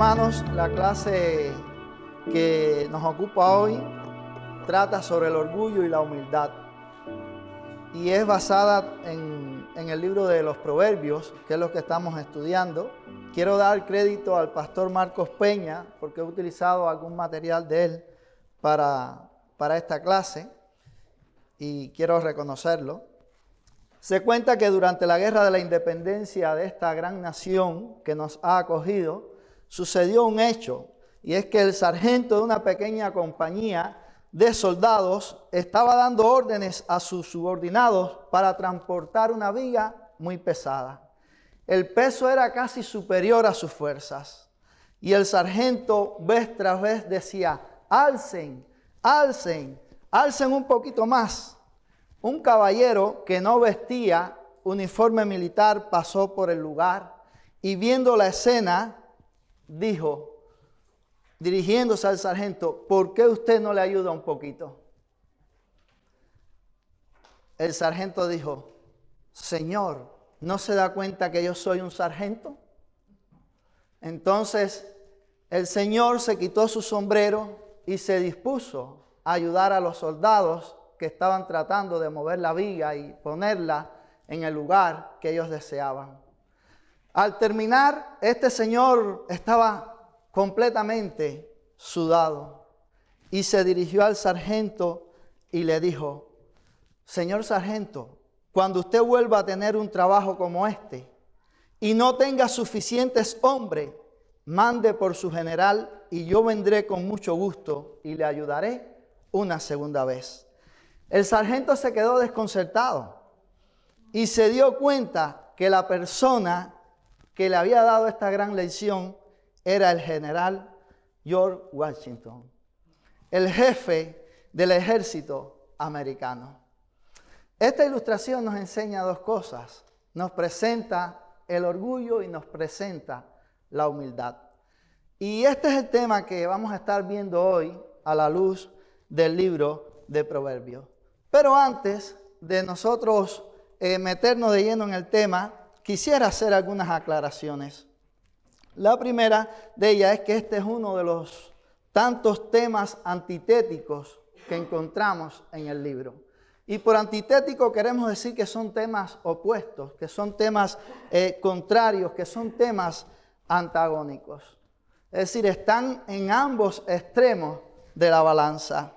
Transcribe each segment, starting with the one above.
Hermanos, la clase que nos ocupa hoy trata sobre el orgullo y la humildad y es basada en el libro de los Proverbios, que es lo que estamos estudiando. Quiero dar crédito al pastor Marcos Peña porque he utilizado algún material de él para esta clase y quiero reconocerlo. Se cuenta que durante la guerra de la independencia de esta gran nación que nos ha acogido, sucedió un hecho, y es que el sargento de una pequeña compañía de soldados estaba dando órdenes a sus subordinados para transportar una viga muy pesada. El peso era casi superior a sus fuerzas, y el sargento vez tras vez decía: alcen, alcen, alcen un poquito más. Un caballero que no vestía uniforme militar pasó por el lugar y viendo la escena dijo, dirigiéndose al sargento: ¿por qué usted no le ayuda un poquito? El sargento dijo: Señor, ¿no se da cuenta que yo soy un sargento? Entonces el señor se quitó su sombrero y se dispuso a ayudar a los soldados que estaban tratando de mover la viga y ponerla en el lugar que ellos deseaban. Al terminar, este señor estaba completamente sudado y se dirigió al sargento y le dijo: Señor sargento, cuando usted vuelva a tener un trabajo como este y no tenga suficientes hombres, mande por su general y yo vendré con mucho gusto y le ayudaré una segunda vez. El sargento se quedó desconcertado y se dio cuenta que la persona que le había dado esta gran lección era el general George Washington, el jefe del ejército americano. Esta ilustración nos enseña dos cosas. Nos presenta el orgullo y nos presenta la humildad. Y este es el tema que vamos a estar viendo hoy a la luz del libro de Proverbios. Pero antes de nosotros meternos de lleno en el tema, quisiera hacer algunas aclaraciones. La primera de ellas es que este es uno de los tantos temas antitéticos que encontramos en el libro. Y por antitético queremos decir que son temas opuestos, que son temas contrarios, que son temas antagónicos. Es decir, están en ambos extremos de la balanza.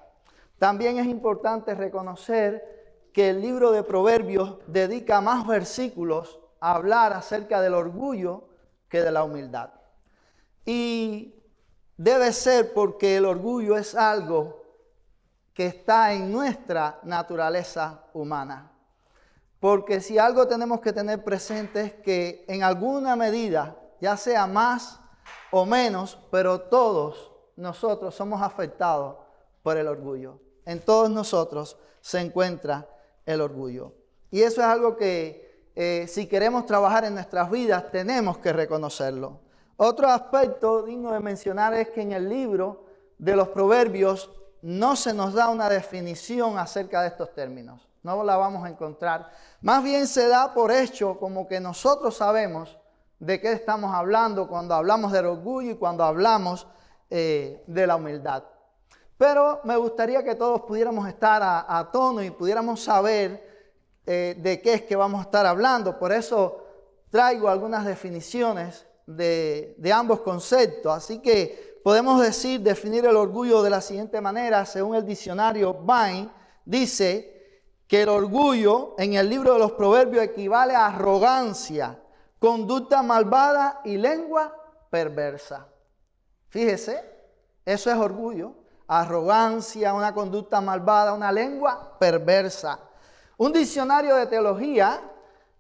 También es importante reconocer que el libro de Proverbios dedica más versículos a hablar acerca del orgullo que de la humildad. Y debe ser porque el orgullo es algo que está en nuestra naturaleza humana. Porque si algo tenemos que tener presente es que en alguna medida, ya sea más o menos, pero todos nosotros somos afectados por el orgullo. En todos nosotros se encuentra el orgullo. Y eso es algo que si queremos trabajar en nuestras vidas tenemos que reconocerlo. Otro aspecto digno de mencionar es que en el libro de los Proverbios no se nos da una definición acerca de estos términos. No la vamos a encontrar. Más bien se da por hecho como que nosotros sabemos de qué estamos hablando cuando hablamos del orgullo y cuando hablamos de la humildad. Pero me gustaría que todos pudiéramos estar a tono y pudiéramos saber de qué es que vamos a estar hablando. Por eso traigo algunas definiciones de ambos conceptos. Así que podemos definir el orgullo de la siguiente manera. Según el diccionario Vine, dice que el orgullo en el libro de los Proverbios equivale a arrogancia, conducta malvada y lengua perversa. Fíjese, eso es orgullo. Arrogancia, una conducta malvada, una lengua perversa. Un diccionario de teología,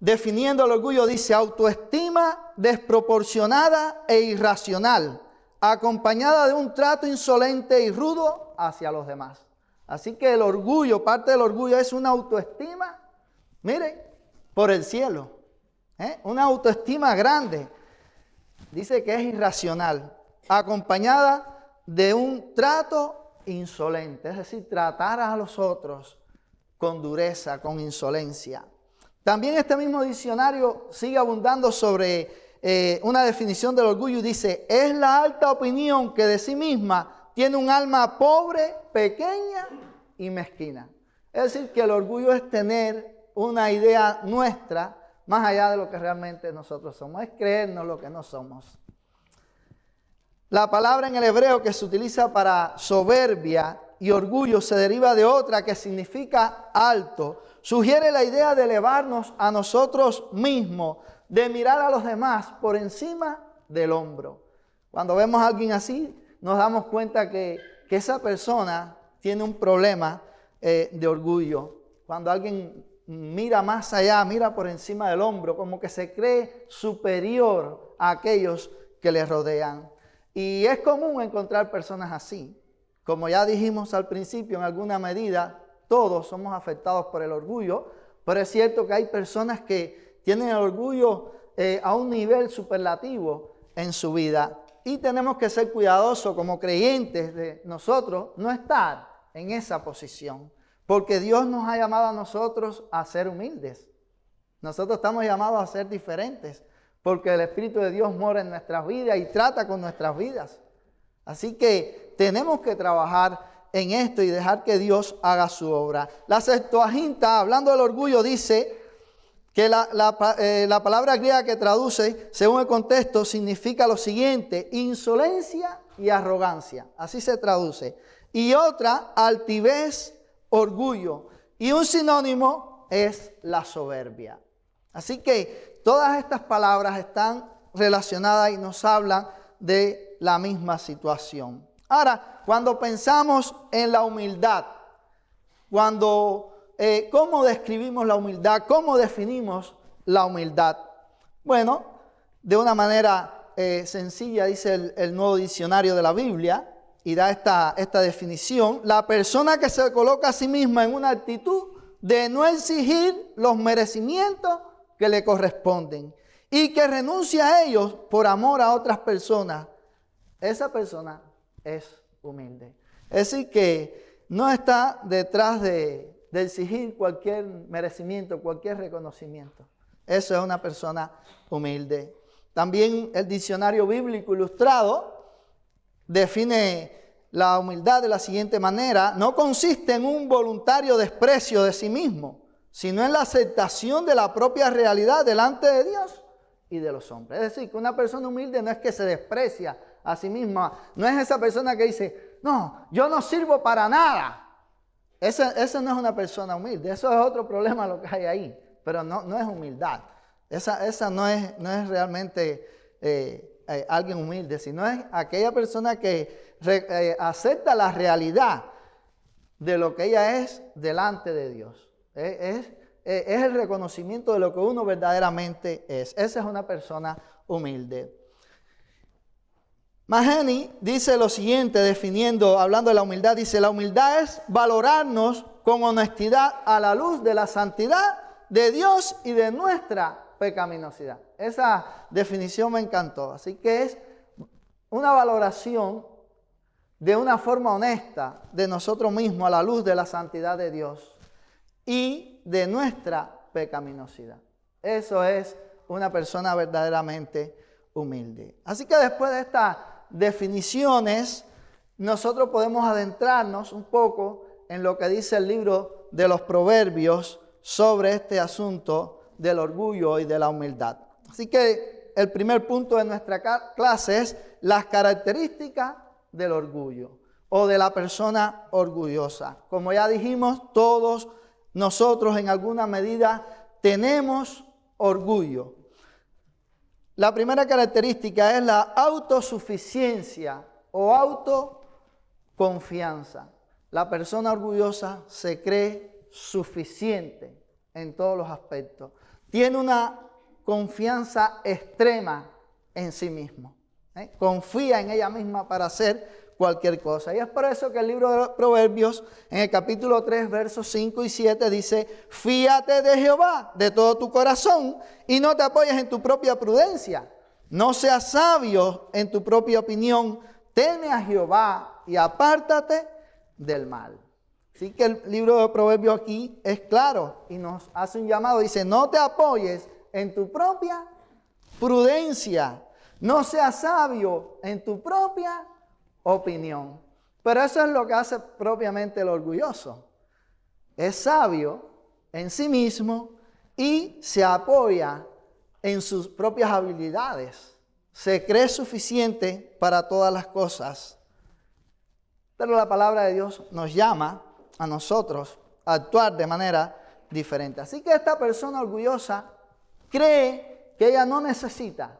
definiendo el orgullo, dice: autoestima desproporcionada e irracional, acompañada de un trato insolente y rudo hacia los demás. Así que el orgullo, parte del orgullo es una autoestima, miren, por el cielo. Una autoestima grande. Dice que es irracional, acompañada de un trato insolente, es decir, tratar a los otros con dureza, con insolencia. También este mismo diccionario sigue abundando sobre una definición del orgullo y dice, es la alta opinión que de sí misma tiene un alma pobre, pequeña y mezquina. Es decir, que el orgullo es tener una idea nuestra más allá de lo que realmente nosotros somos, es creernos lo que no somos. La palabra en el hebreo que se utiliza para soberbia y orgullo se deriva de otra que significa alto. Sugiere la idea de elevarnos a nosotros mismos, de mirar a los demás por encima del hombro. Cuando vemos a alguien así, nos damos cuenta que esa persona tiene un problema de orgullo. Cuando alguien mira más allá, mira por encima del hombro, como que se cree superior a aquellos que le rodean. Y es común encontrar personas así. Como ya dijimos al principio, en alguna medida, todos somos afectados por el orgullo, pero es cierto que hay personas que tienen el orgullo a un nivel superlativo en su vida. Y tenemos que ser cuidadosos como creyentes de nosotros, no estar en esa posición. Porque Dios nos ha llamado a nosotros a ser humildes. Nosotros estamos llamados a ser diferentes. Porque el Espíritu de Dios mora en nuestras vidas y trata con nuestras vidas. Así que tenemos que trabajar en esto y dejar que Dios haga su obra. La Septuaginta, hablando del orgullo, dice que la palabra griega que traduce, según el contexto, significa lo siguiente: insolencia y arrogancia. Así se traduce. Y otra, altivez, orgullo. Y un sinónimo es la soberbia. Así que todas estas palabras están relacionadas y nos hablan de la misma situación. Ahora, cuando pensamos en la humildad, ¿cómo describimos la humildad? ¿Cómo definimos la humildad? Bueno, de una manera sencilla, dice el nuevo diccionario de la Biblia, y da esta definición: la persona que se coloca a sí misma en una actitud de no exigir los merecimientos que le corresponden y que renuncia a ellos por amor a otras personas. Esa persona es humilde. Es decir, que no está detrás de exigir cualquier merecimiento, cualquier reconocimiento. Eso es una persona humilde. También el diccionario bíblico ilustrado define la humildad de la siguiente manera: no consiste en un voluntario desprecio de sí mismo, sino en la aceptación de la propia realidad delante de Dios y de los hombres. Es decir, que una persona humilde no es que se desprecia a sí misma, no es esa persona que dice, no, yo no sirvo para nada. Esa no es una persona humilde, eso es otro problema lo que hay ahí, pero no es humildad. Esa no es realmente alguien humilde, sino es aquella persona que acepta la realidad de lo que ella es delante de Dios. Es el reconocimiento de lo que uno verdaderamente es. Esa es una persona humilde. Maheny dice lo siguiente, hablando de la humildad, dice: la humildad es valorarnos con honestidad a la luz de la santidad de Dios y de nuestra pecaminosidad. Esa definición me encantó. Así que es una valoración de una forma honesta de nosotros mismos a la luz de la santidad de Dios y de nuestra pecaminosidad. Eso es una persona verdaderamente humilde. Así que después de estas definiciones, nosotros podemos adentrarnos un poco en lo que dice el libro de los Proverbios sobre este asunto del orgullo y de la humildad. Así que el primer punto de nuestra clase es las características del orgullo o de la persona orgullosa. Como ya dijimos, todos nosotros en alguna medida tenemos orgullo. La primera característica es la autosuficiencia o autoconfianza. La persona orgullosa se cree suficiente en todos los aspectos. Tiene una confianza extrema en sí mismo. Confía en ella misma para hacer cualquier cosa. Y es por eso que el libro de los Proverbios, en el capítulo 3, versos 5 y 7, dice: fíate de Jehová de todo tu corazón y no te apoyes en tu propia prudencia. No seas sabio en tu propia opinión. Teme a Jehová y apártate del mal. Así que el libro de Proverbios aquí es claro y nos hace un llamado. Dice: no te apoyes en tu propia prudencia. No seas sabio en tu propia opinión. Pero eso es lo que hace propiamente el orgulloso. Es sabio en sí mismo y se apoya en sus propias habilidades. Se cree suficiente para todas las cosas. Pero la palabra de Dios nos llama a nosotros a actuar de manera diferente. Así que esta persona orgullosa cree que ella no necesita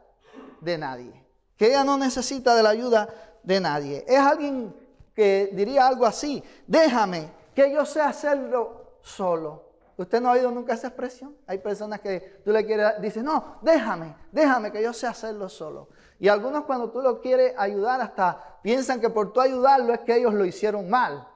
de nadie, que ella no necesita de la ayuda de nadie. Es alguien que diría algo así: déjame que yo sé hacerlo solo. ¿Usted no ha oído nunca esa expresión? Hay personas que tú le quieres, dicen, no, déjame que yo sé hacerlo solo. Y algunos cuando tú lo quieres ayudar hasta piensan que por tú ayudarlo es que ellos lo hicieron mal.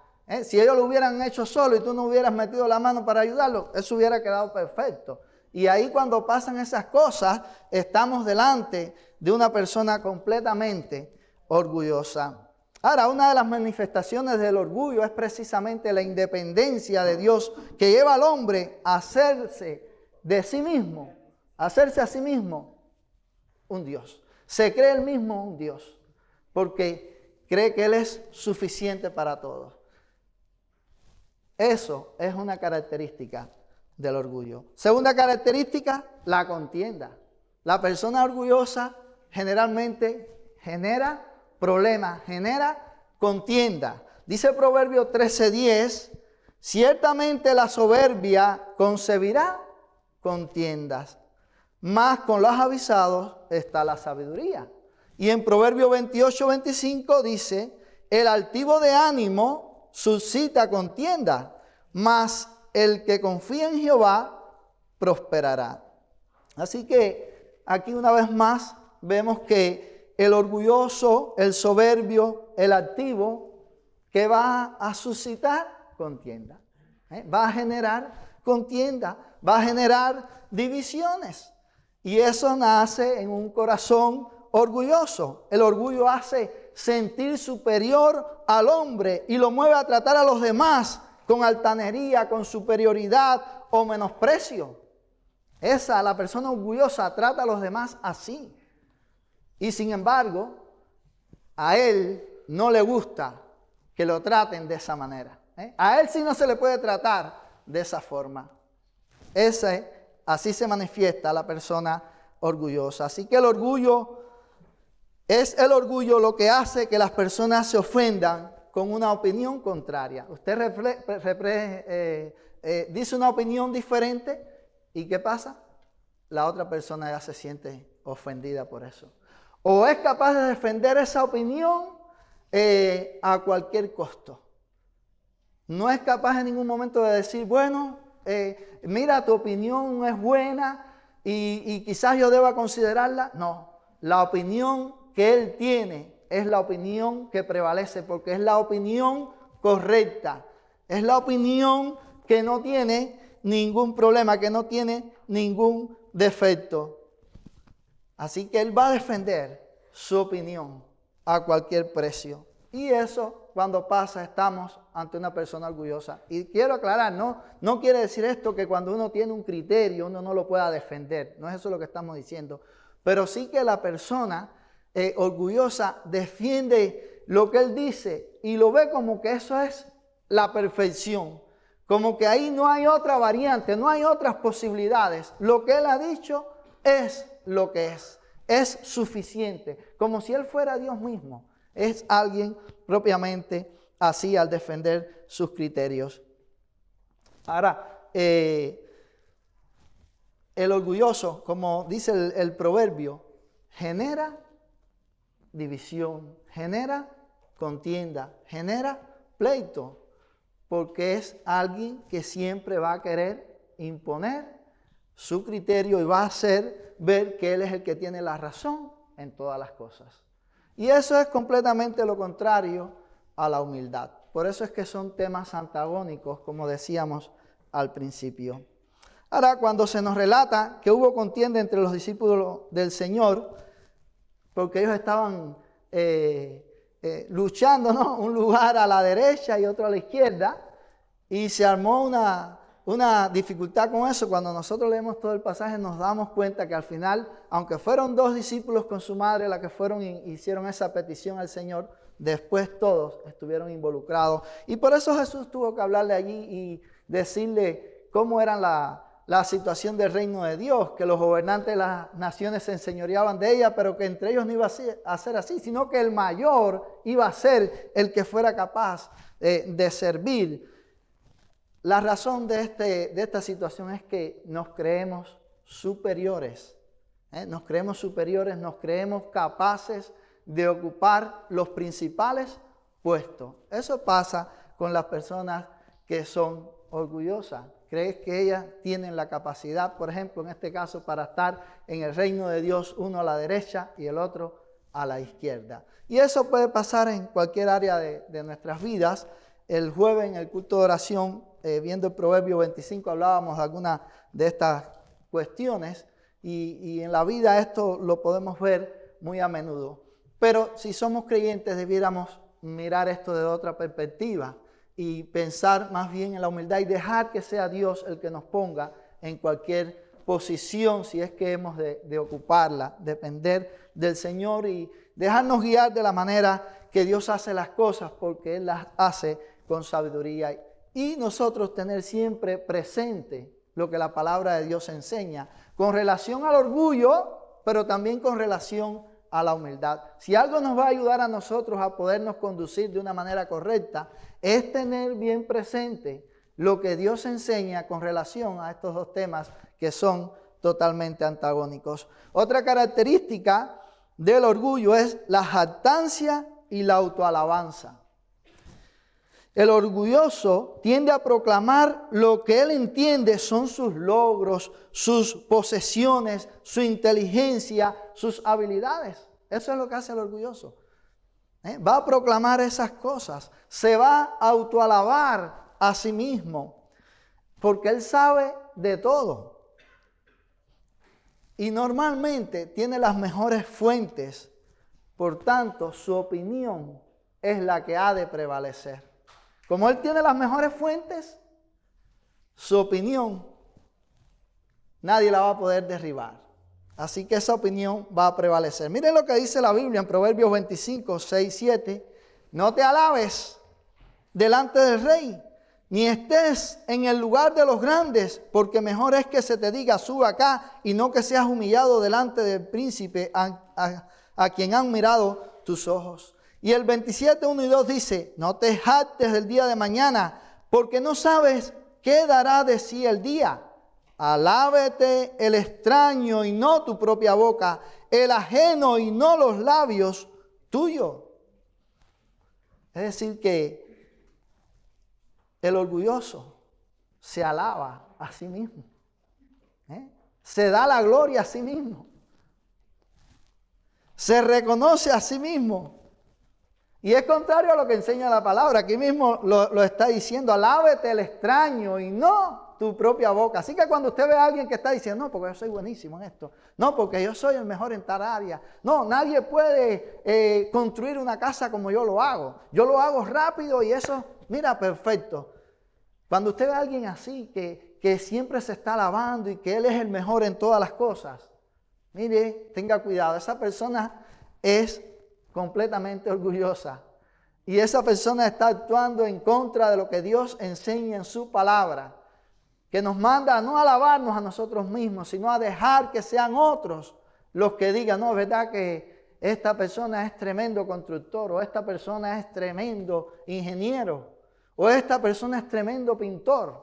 Si ellos lo hubieran hecho solo y tú no hubieras metido la mano para ayudarlo, eso hubiera quedado perfecto. Y ahí cuando pasan esas cosas, estamos delante de una persona completamente orgullosa. Ahora, una de las manifestaciones del orgullo es precisamente la independencia de Dios, que lleva al hombre a hacerse de sí mismo, a hacerse a sí mismo un Dios. Se cree él mismo un Dios, porque cree que él es suficiente para todo. Eso es una característica del orgullo. Segunda característica, la contienda. La persona orgullosa generalmente genera problemas, genera contienda. Dice Proverbio 13:10, ciertamente la soberbia concebirá contiendas, mas con los avisados está la sabiduría. Y en Proverbio 28:25 dice, el altivo de ánimo suscita contienda, mas el que confía en Jehová prosperará. Así que aquí una vez más vemos que el orgulloso, el soberbio, el altivo, que va a suscitar contienda. Va a generar contienda, va a generar divisiones. Y eso nace en un corazón orgulloso. El orgullo hace sentir superior al hombre y lo mueve a tratar a los demás con altanería, con superioridad o menosprecio. La persona orgullosa trata a los demás así. Y sin embargo, a él no le gusta que lo traten de esa manera. A él sí no se le puede tratar de esa forma. Así se manifiesta la persona orgullosa. Así que el orgullo lo que hace que las personas se ofendan con una opinión contraria. Usted dice una opinión diferente y ¿qué pasa? La otra persona ya se siente ofendida por eso. O es capaz de defender esa opinión a cualquier costo. No es capaz en ningún momento de decir, bueno, mira, tu opinión es buena y quizás yo deba considerarla. No, la opinión que él tiene es la opinión que prevalece porque es la opinión correcta. Es la opinión que no tiene ningún problema, que no tiene ningún defecto. Así que él va a defender su opinión a cualquier precio. Y eso, cuando pasa, estamos ante una persona orgullosa. Y quiero aclarar, no quiere decir esto que cuando uno tiene un criterio, uno no lo pueda defender. No es eso lo que estamos diciendo. Pero sí que la persona orgullosa defiende lo que él dice y lo ve como que eso es la perfección. Como que ahí no hay otra variante, no hay otras posibilidades. Lo que él ha dicho es lo que es suficiente, como si él fuera Dios mismo. Es alguien propiamente así al defender sus criterios. Ahora, el orgulloso, como dice el proverbio, genera división, genera contienda, genera pleito, porque es alguien que siempre va a querer imponer su criterio y va a hacer ver que él es el que tiene la razón en todas las cosas. Y eso es completamente lo contrario a la humildad. Por eso es que son temas antagónicos, como decíamos al principio. Ahora, cuando se nos relata que hubo contienda entre los discípulos del Señor, porque ellos estaban luchando, ¿no? Un lugar a la derecha y otro a la izquierda, y se armó una dificultad con eso. Cuando nosotros leemos todo el pasaje nos damos cuenta que al final, aunque fueron 2 discípulos con su madre las que fueron y hicieron esa petición al Señor, después todos estuvieron involucrados. Y por eso Jesús tuvo que hablarle allí y decirle cómo era la situación del reino de Dios, que los gobernantes de las naciones se enseñoreaban de ella, pero que entre ellos no iba a ser así, sino que el mayor iba a ser el que fuera capaz de servir. La razón de esta situación es que nos creemos superiores. Nos creemos superiores, nos creemos capaces de ocupar los principales puestos. Eso pasa con las personas que son orgullosas. Crees que ellas tienen la capacidad, por ejemplo, en este caso, para estar en el reino de Dios, uno a la derecha y el otro a la izquierda. Y eso puede pasar en cualquier área de nuestras vidas. El jueves en el culto de oración, viendo el Proverbio 25, hablábamos de algunas de estas cuestiones y en la vida esto lo podemos ver muy a menudo. Pero si somos creyentes debiéramos mirar esto de otra perspectiva y pensar más bien en la humildad y dejar que sea Dios el que nos ponga en cualquier posición si es que hemos de ocuparla, depender del Señor y dejarnos guiar de la manera que Dios hace las cosas porque Él las hace con sabiduría. Y nosotros tener siempre presente lo que la palabra de Dios enseña con relación al orgullo, pero también con relación a la humildad. Si algo nos va a ayudar a nosotros a podernos conducir de una manera correcta, es tener bien presente lo que Dios enseña con relación a estos 2 temas que son totalmente antagónicos. Otra característica del orgullo es la jactancia y la autoalabanza. El orgulloso tiende a proclamar lo que él entiende son sus logros, sus posesiones, su inteligencia, sus habilidades. Eso es lo que hace el orgulloso. Va a proclamar esas cosas. Se va a autoalabar a sí mismo. Porque él sabe de todo. Y normalmente tiene las mejores fuentes. Por tanto, su opinión es la que ha de prevalecer. Como él tiene las mejores fuentes, su opinión nadie la va a poder derribar. Así que esa opinión va a prevalecer. Miren lo que dice la Biblia en Proverbios 25, 6, 7. No te alabes delante del rey, ni estés en el lugar de los grandes, porque mejor es que se te diga, sube acá, y no que seas humillado delante del príncipe a quien han mirado tus ojos. Y el 27, 1 y 2 dice, no te jactes del día de mañana, porque no sabes qué dará de sí el día. Alábete el extraño y no tu propia boca, el ajeno y no los labios tuyos. Es decir que el orgulloso se alaba a sí mismo. Se da la gloria a sí mismo. Se reconoce a sí mismo. Y es contrario a lo que enseña la palabra. Aquí mismo lo está diciendo, alábete el extraño y no tu propia boca. Así que cuando usted ve a alguien que está diciendo, no, porque yo soy buenísimo en esto. No, porque yo soy el mejor en tal área. No, nadie puede construir una casa como yo lo hago. Yo lo hago rápido y eso, mira, perfecto. Cuando usted ve a alguien así, que siempre se está alabando y que él es el mejor en todas las cosas, mire, tenga cuidado. Esa persona es completamente orgullosa y esa persona está actuando en contra de lo que Dios enseña en su palabra, que nos manda a no alabarnos a nosotros mismos, sino a dejar que sean otros los que digan, no, es verdad que esta persona es tremendo constructor, o esta persona es tremendo ingeniero, o esta persona es tremendo pintor,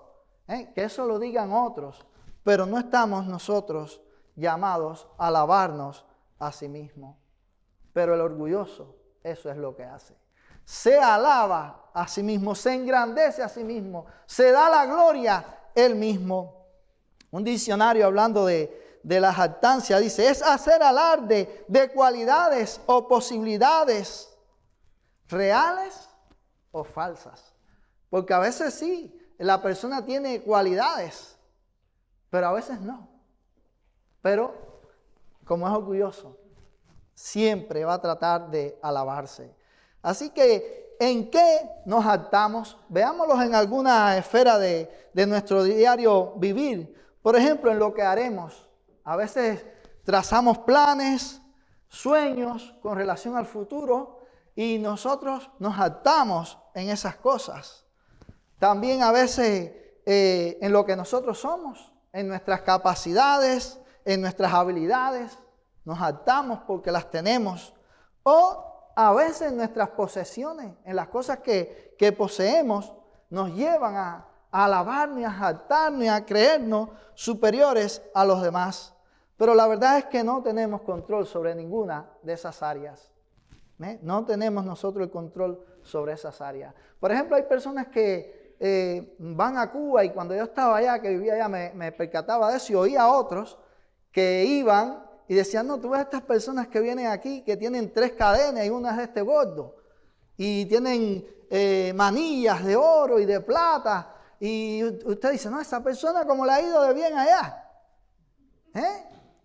que eso lo digan otros, pero no estamos nosotros llamados a alabarnos a sí mismos. Pero el orgulloso, eso es lo que hace. Se alaba a sí mismo, se engrandece a sí mismo, se da la gloria él mismo. Un diccionario hablando de la jactancia dice, es hacer alarde de cualidades o posibilidades reales o falsas. Porque a veces sí, la persona tiene cualidades, pero a veces no. Pero como es orgulloso, siempre va a tratar de alabarse. Así que ¿en qué nos jactamos? Veámoslos en alguna esfera de nuestro diario vivir. Por ejemplo, en lo que haremos. A veces trazamos planes, sueños con relación al futuro y nosotros nos jactamos en esas cosas. También a veces en lo que nosotros somos, en nuestras capacidades, en nuestras habilidades, nos jactamos porque las tenemos. O a veces nuestras posesiones, en las cosas que poseemos, nos llevan a alabarnos, a jactarnos y a creernos superiores a los demás. Pero la verdad es que no tenemos control sobre ninguna de esas áreas. No tenemos nosotros el control sobre esas áreas. Por ejemplo, hay personas que van a Cuba y cuando yo estaba allá, que vivía allá, me percataba de eso y oía a otros que iban y decían, no, tú ves a estas personas que vienen aquí que tienen 3 cadenas y una es de este gordo y tienen manillas de oro y de plata y usted dice, no, esa persona como le ha ido de bien allá.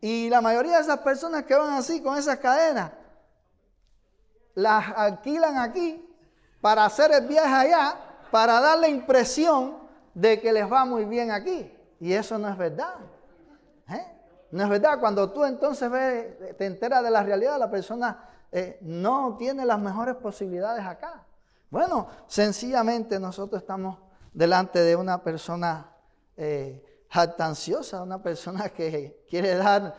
Y la mayoría de esas personas que van así con esas cadenas, las alquilan aquí para hacer el viaje allá, para dar la impresión de que les va muy bien aquí. Y eso no es verdad. No es verdad. Cuando tú entonces ves, te enteras de la realidad, la persona no tiene las mejores posibilidades acá. Bueno, sencillamente nosotros estamos delante de una persona jactanciosa, una persona que quiere dar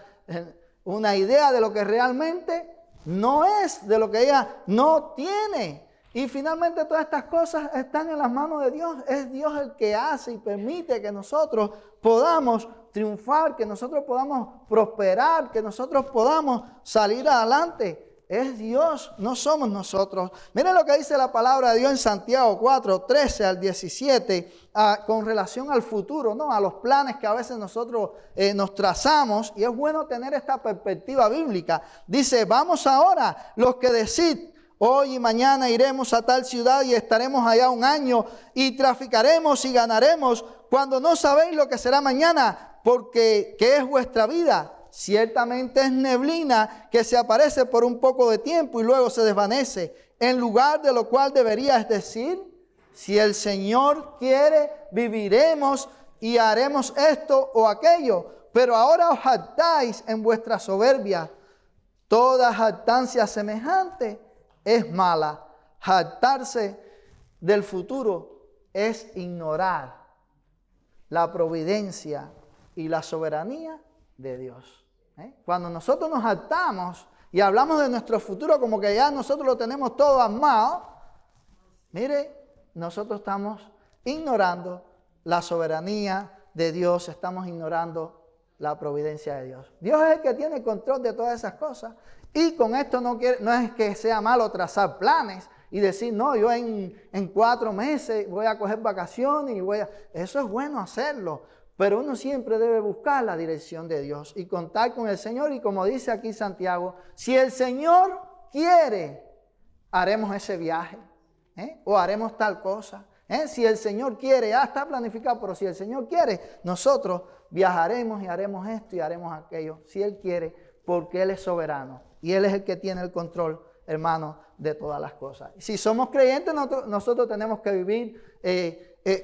una idea de lo que realmente no es, de lo que ella no tiene. Y finalmente todas estas cosas están en las manos de Dios. Es Dios el que hace y permite que nosotros podamos triunfar, que nosotros podamos prosperar, que nosotros podamos salir adelante. Es Dios, no somos nosotros. Miren lo que dice la palabra de Dios en Santiago 4, 13 al 17, con relación al futuro, ¿no? A los planes que a veces nosotros nos trazamos. Y es bueno tener esta perspectiva bíblica. Dice, vamos ahora, los que decid, hoy y mañana iremos a tal ciudad y estaremos allá 1 año y traficaremos y ganaremos, cuando no sabéis lo que será mañana, porque ¿qué es vuestra vida? Ciertamente es neblina que se aparece por un poco de tiempo y luego se desvanece. En lugar de lo cual deberías decir, si el Señor quiere, viviremos y haremos esto o aquello. Pero ahora os jactáis en vuestra soberbia. Toda jactancia semejante es mala. Jactarse del futuro es ignorar la providencia y la soberanía de Dios. Cuando nosotros nos jactamos y hablamos de nuestro futuro como que ya nosotros lo tenemos todo armado, mire, nosotros estamos ignorando la soberanía de Dios, estamos ignorando la providencia de Dios. Dios es el que tiene control de todas esas cosas. Y con esto no es que sea malo trazar planes y decir, no, yo en 4 meses voy a coger vacaciones y eso es bueno hacerlo. Pero uno siempre debe buscar la dirección de Dios y contar con el Señor. Y como dice aquí Santiago, si el Señor quiere, haremos ese viaje, o haremos tal cosa. Si el Señor quiere, ya está planificado, pero si el Señor quiere, nosotros viajaremos y haremos esto y haremos aquello. Si Él quiere, porque Él es soberano y Él es el que tiene el control, hermano, de todas las cosas. Si somos creyentes, nosotros tenemos que vivir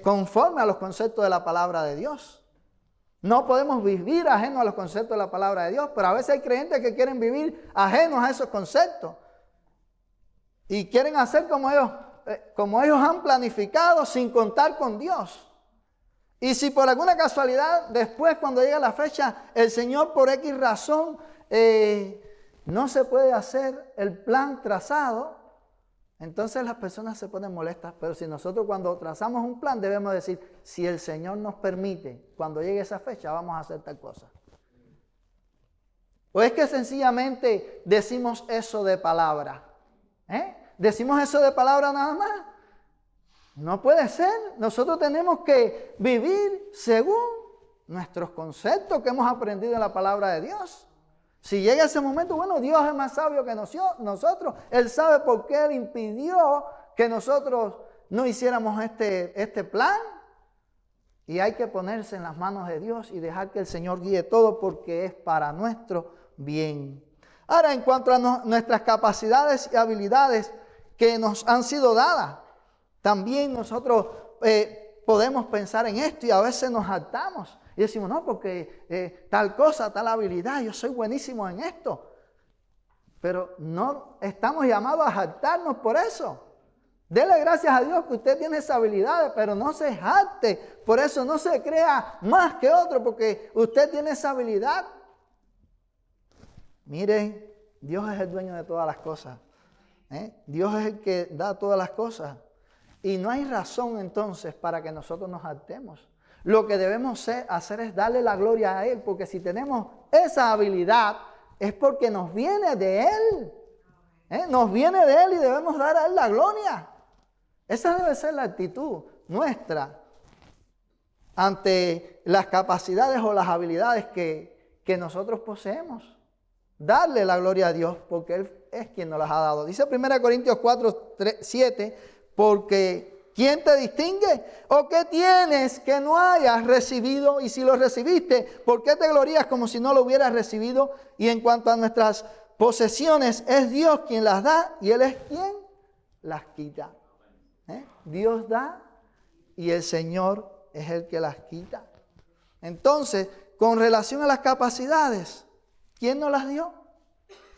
conforme a los conceptos de la palabra de Dios. No podemos vivir ajenos a los conceptos de la palabra de Dios, pero a veces hay creyentes que quieren vivir ajenos a esos conceptos y quieren hacer como ellos han planificado sin contar con Dios. Y si por alguna casualidad después, cuando llega la fecha, el Señor por X razón no se puede hacer el plan trazado, entonces las personas se ponen molestas. Pero si nosotros cuando trazamos un plan debemos decir, si el Señor nos permite, cuando llegue esa fecha vamos a hacer tal cosa. ¿O es que sencillamente decimos eso de palabra? ¿Decimos eso de palabra nada más? No puede ser. Nosotros tenemos que vivir según nuestros conceptos que hemos aprendido en la palabra de Dios. Si llega ese momento, bueno, Dios es más sabio que nosotros. Él sabe por qué Él impidió que nosotros no hiciéramos este plan. Y hay que ponerse en las manos de Dios y dejar que el Señor guíe todo porque es para nuestro bien. Ahora, en cuanto a nuestras capacidades y habilidades, que nos han sido dadas. También nosotros podemos pensar en esto y a veces nos jactamos y decimos, no, porque tal cosa, tal habilidad, yo soy buenísimo en esto. Pero no estamos llamados a jactarnos por eso. Dele gracias a Dios que usted tiene esa habilidad, pero no se jacte. Por eso no se crea más que otro, porque usted tiene esa habilidad. Miren, Dios es el dueño de todas las cosas. Dios es el que da todas las cosas. Y no hay razón entonces para que nosotros nos jactemos. Lo que debemos hacer es darle la gloria a Él, porque si tenemos esa habilidad es porque nos viene de Él. Nos viene de Él y debemos dar a Él la gloria. Esa debe ser la actitud nuestra ante las capacidades o las habilidades que nosotros poseemos. Darle la gloria a Dios porque Él es quien nos las ha dado. Dice 1 Corintios 4:7, porque ¿quién te distingue? ¿O qué tienes que no hayas recibido? Y si lo recibiste, ¿por qué te glorías como si no lo hubieras recibido? Y en cuanto a nuestras posesiones, es Dios quien las da y Él es quien las quita. Dios da y el Señor es el que las quita. Entonces, con relación a las capacidades, ¿quién nos las dio?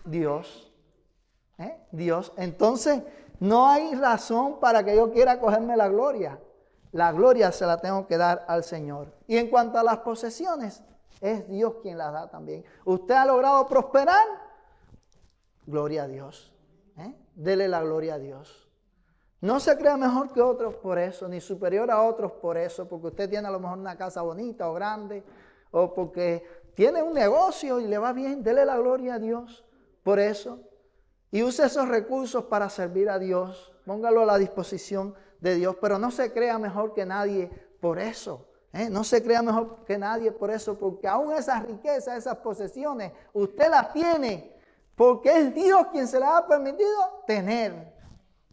Dios. Dios. Entonces, no hay razón para que yo quiera cogerme la gloria. La gloria se la tengo que dar al Señor. Y en cuanto a las posesiones, es Dios quien las da también. ¿Usted ha logrado prosperar? Gloria a Dios. Dele la gloria a Dios. No se crea mejor que otros por eso, ni superior a otros por eso, porque usted tiene a lo mejor una casa bonita o grande, o porque tiene un negocio y le va bien. Dele la gloria a Dios por eso. Y use esos recursos para servir a Dios. Póngalo a la disposición de Dios, pero no se crea mejor que nadie por eso. No se crea mejor que nadie por eso, porque aún esas riquezas, esas posesiones, usted las tiene, porque es Dios quien se las ha permitido tener.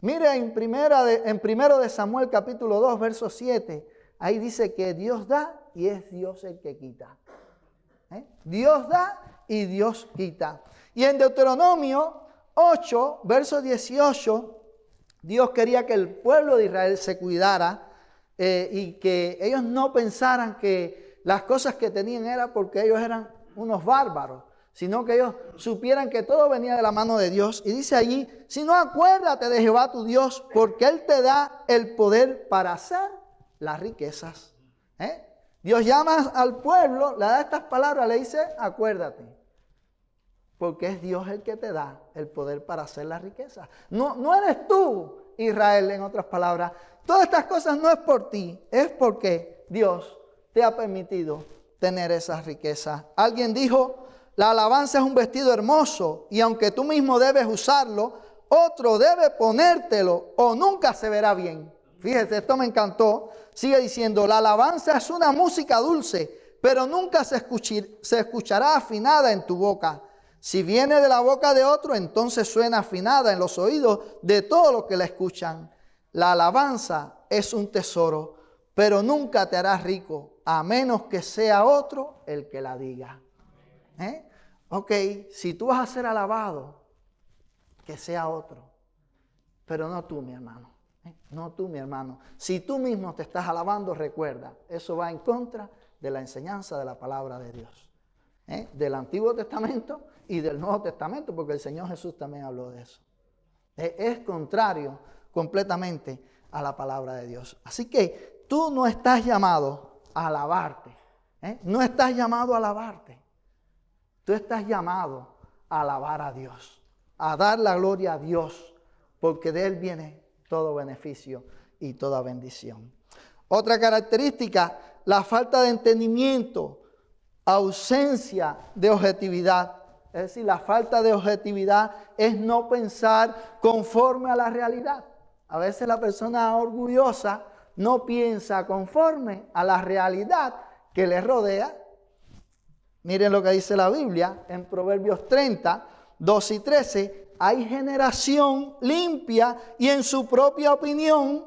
Mire en primero de Samuel capítulo 2, verso 7, ahí dice que Dios da y es Dios el que quita. Dios da y Dios quita. Y en Deuteronomio 8, verso 18, Dios quería que el pueblo de Israel se cuidara y que ellos no pensaran que las cosas que tenían era porque ellos eran unos bárbaros, sino que ellos supieran que todo venía de la mano de Dios. Y dice allí, si no, acuérdate de Jehová tu Dios, porque Él te da el poder para hacer las riquezas. Dios llama al pueblo, le da estas palabras, le dice, acuérdate, porque es Dios el que te da el poder para hacer las riquezas. No eres tú, Israel, en otras palabras. Todas estas cosas no es por ti, es porque Dios te ha permitido tener esas riquezas. Alguien dijo, la alabanza es un vestido hermoso y aunque tú mismo debes usarlo, otro debe ponértelo o nunca se verá bien. Fíjese, esto me encantó. Sigue diciendo, la alabanza es una música dulce, pero nunca se escuchará afinada en tu boca. Si viene de la boca de otro, entonces suena afinada en los oídos de todos los que la escuchan. La alabanza es un tesoro, pero nunca te harás rico, a menos que sea otro el que la diga. Ok, si tú vas a ser alabado, que sea otro, pero no tú, mi hermano. No tú, mi hermano. Si tú mismo te estás alabando, recuerda, eso va en contra de la enseñanza de la palabra de Dios. Del Antiguo Testamento y del Nuevo Testamento, porque el Señor Jesús también habló de eso. Es contrario completamente a la palabra de Dios. Así que tú no estás llamado a alabarte. No estás llamado a alabarte. Tú estás llamado a alabar a Dios, a dar la gloria a Dios, porque de Él viene todo beneficio y toda bendición. Otra característica, la falta de entendimiento, ausencia de objetividad. Es decir, la falta de objetividad es no pensar conforme a la realidad. A veces la persona orgullosa no piensa conforme a la realidad que le rodea. Miren lo que dice la Biblia en Proverbios 30, 2 y 13. Hay generación limpia y en su propia opinión,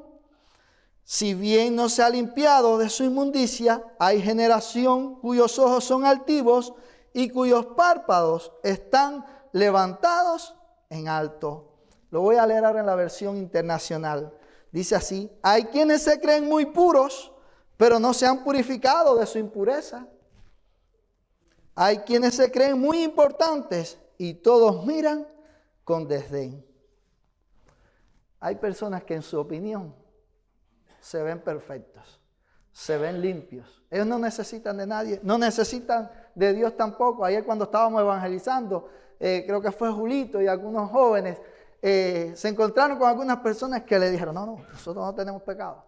si bien no se ha limpiado de su inmundicia, hay generación cuyos ojos son altivos y cuyos párpados están levantados en alto. Lo voy a leer ahora en la versión internacional. Dice así: hay quienes se creen muy puros, pero no se han purificado de su impureza. Hay quienes se creen muy importantes y todos miran con desdén. Hay personas que en su opinión se ven perfectos, se ven limpios. Ellos no necesitan de nadie, no necesitan de Dios tampoco. Ayer cuando estábamos evangelizando, creo que fue Julito y algunos jóvenes, se encontraron con algunas personas que le dijeron: no, nosotros no tenemos pecado,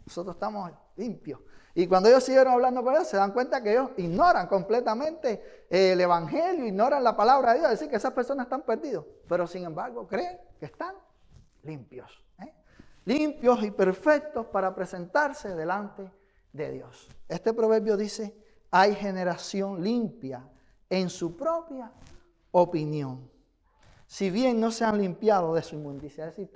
nosotros estamos limpios. Y cuando ellos siguieron hablando con ellos, se dan cuenta que ellos ignoran completamente el evangelio, ignoran la palabra de Dios, es decir, que esas personas están perdidas, pero sin embargo creen que están limpios, limpios y perfectos para presentarse delante de Dios. Este proverbio dice: hay generación limpia en su propia opinión, si bien no se han limpiado de su inmundicia. Es decir,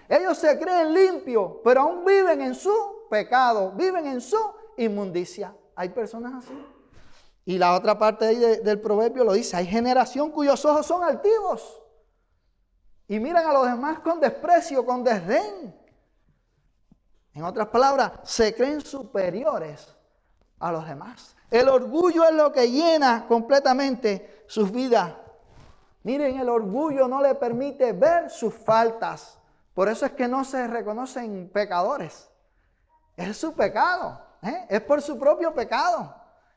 ellos se creen limpios, pero aún viven en su pecado, viven en su inmundicia. Hay personas así. Y la otra parte del proverbio lo dice: hay generación cuyos ojos son altivos y miran a los demás con desprecio, con desdén. En otras palabras, se creen superiores a los demás. El orgullo es lo que llena completamente sus vidas. Miren, el orgullo no le permite ver sus faltas. Por eso es que no se reconocen pecadores. Es su pecado, es por su propio pecado.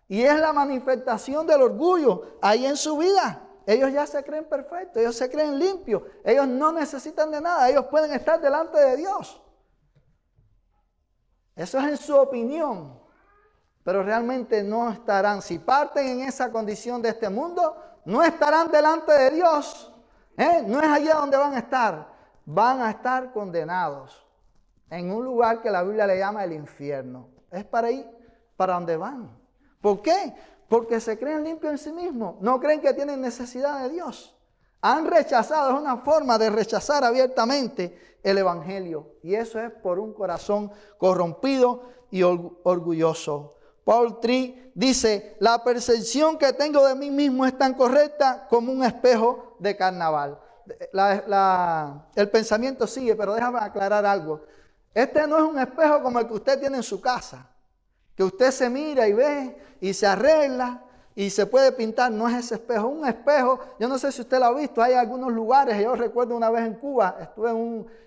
Y es la manifestación del orgullo ahí en su vida. Ellos ya se creen perfectos, ellos se creen limpios. Ellos no necesitan de nada, ellos pueden estar delante de Dios. Eso es en su opinión. Pero realmente no estarán, si parten en esa condición de este mundo, no estarán delante de Dios. No es allá donde van a estar. Van a estar condenados en un lugar que la Biblia le llama el infierno. Es para ir para donde van. ¿Por qué? Porque se creen limpios en sí mismos. No creen que tienen necesidad de Dios. Han rechazado, es una forma de rechazar abiertamente el evangelio. Y eso es por un corazón corrompido y orgulloso. Paul Tripp dice: la percepción que tengo de mí mismo es tan correcta como un espejo de carnaval. El pensamiento sigue, pero déjame aclarar algo. Este no es un espejo como el que usted tiene en su casa, que usted se mira y ve y se arregla y se puede pintar. No es ese espejo. Un espejo, yo no sé si usted lo ha visto, hay algunos lugares. Yo recuerdo una vez en Cuba, estuve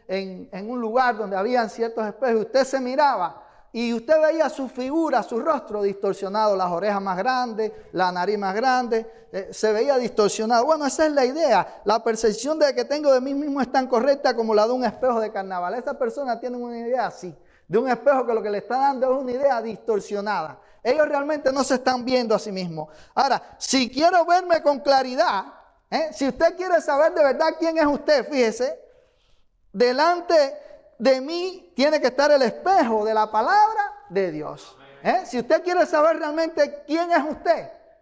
en un lugar donde habían ciertos espejos y usted se miraba y usted veía su figura, su rostro distorsionado, las orejas más grandes, la nariz más grande, se veía distorsionado. Bueno, esa es la idea. La percepción de que tengo de mí mismo es tan correcta como la de un espejo de carnaval. Esa persona tiene una idea así, de un espejo que lo que le está dando es una idea distorsionada. Ellos realmente no se están viendo a sí mismos. Ahora, si quiero verme con claridad, si usted quiere saber de verdad quién es usted, fíjese, delante de mí tiene que estar el espejo de la palabra de Dios. Si usted quiere saber realmente quién es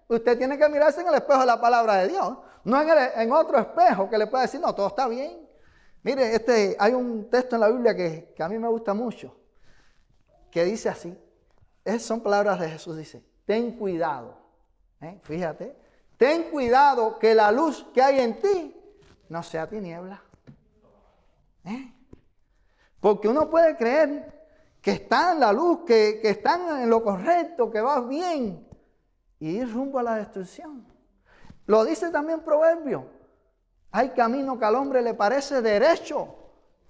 usted tiene que mirarse en el espejo de la palabra de Dios, no en otro espejo que le pueda decir: no, todo está bien. Mire, hay un texto en la Biblia que a mí me gusta mucho, que dice así, son palabras de Jesús, dice: ten cuidado, fíjate, ten cuidado que la luz que hay en ti no sea tiniebla. Porque uno puede creer que está en la luz, que están en lo correcto, que va bien, y ir rumbo a la destrucción. Lo dice también Proverbio: hay camino que al hombre le parece derecho,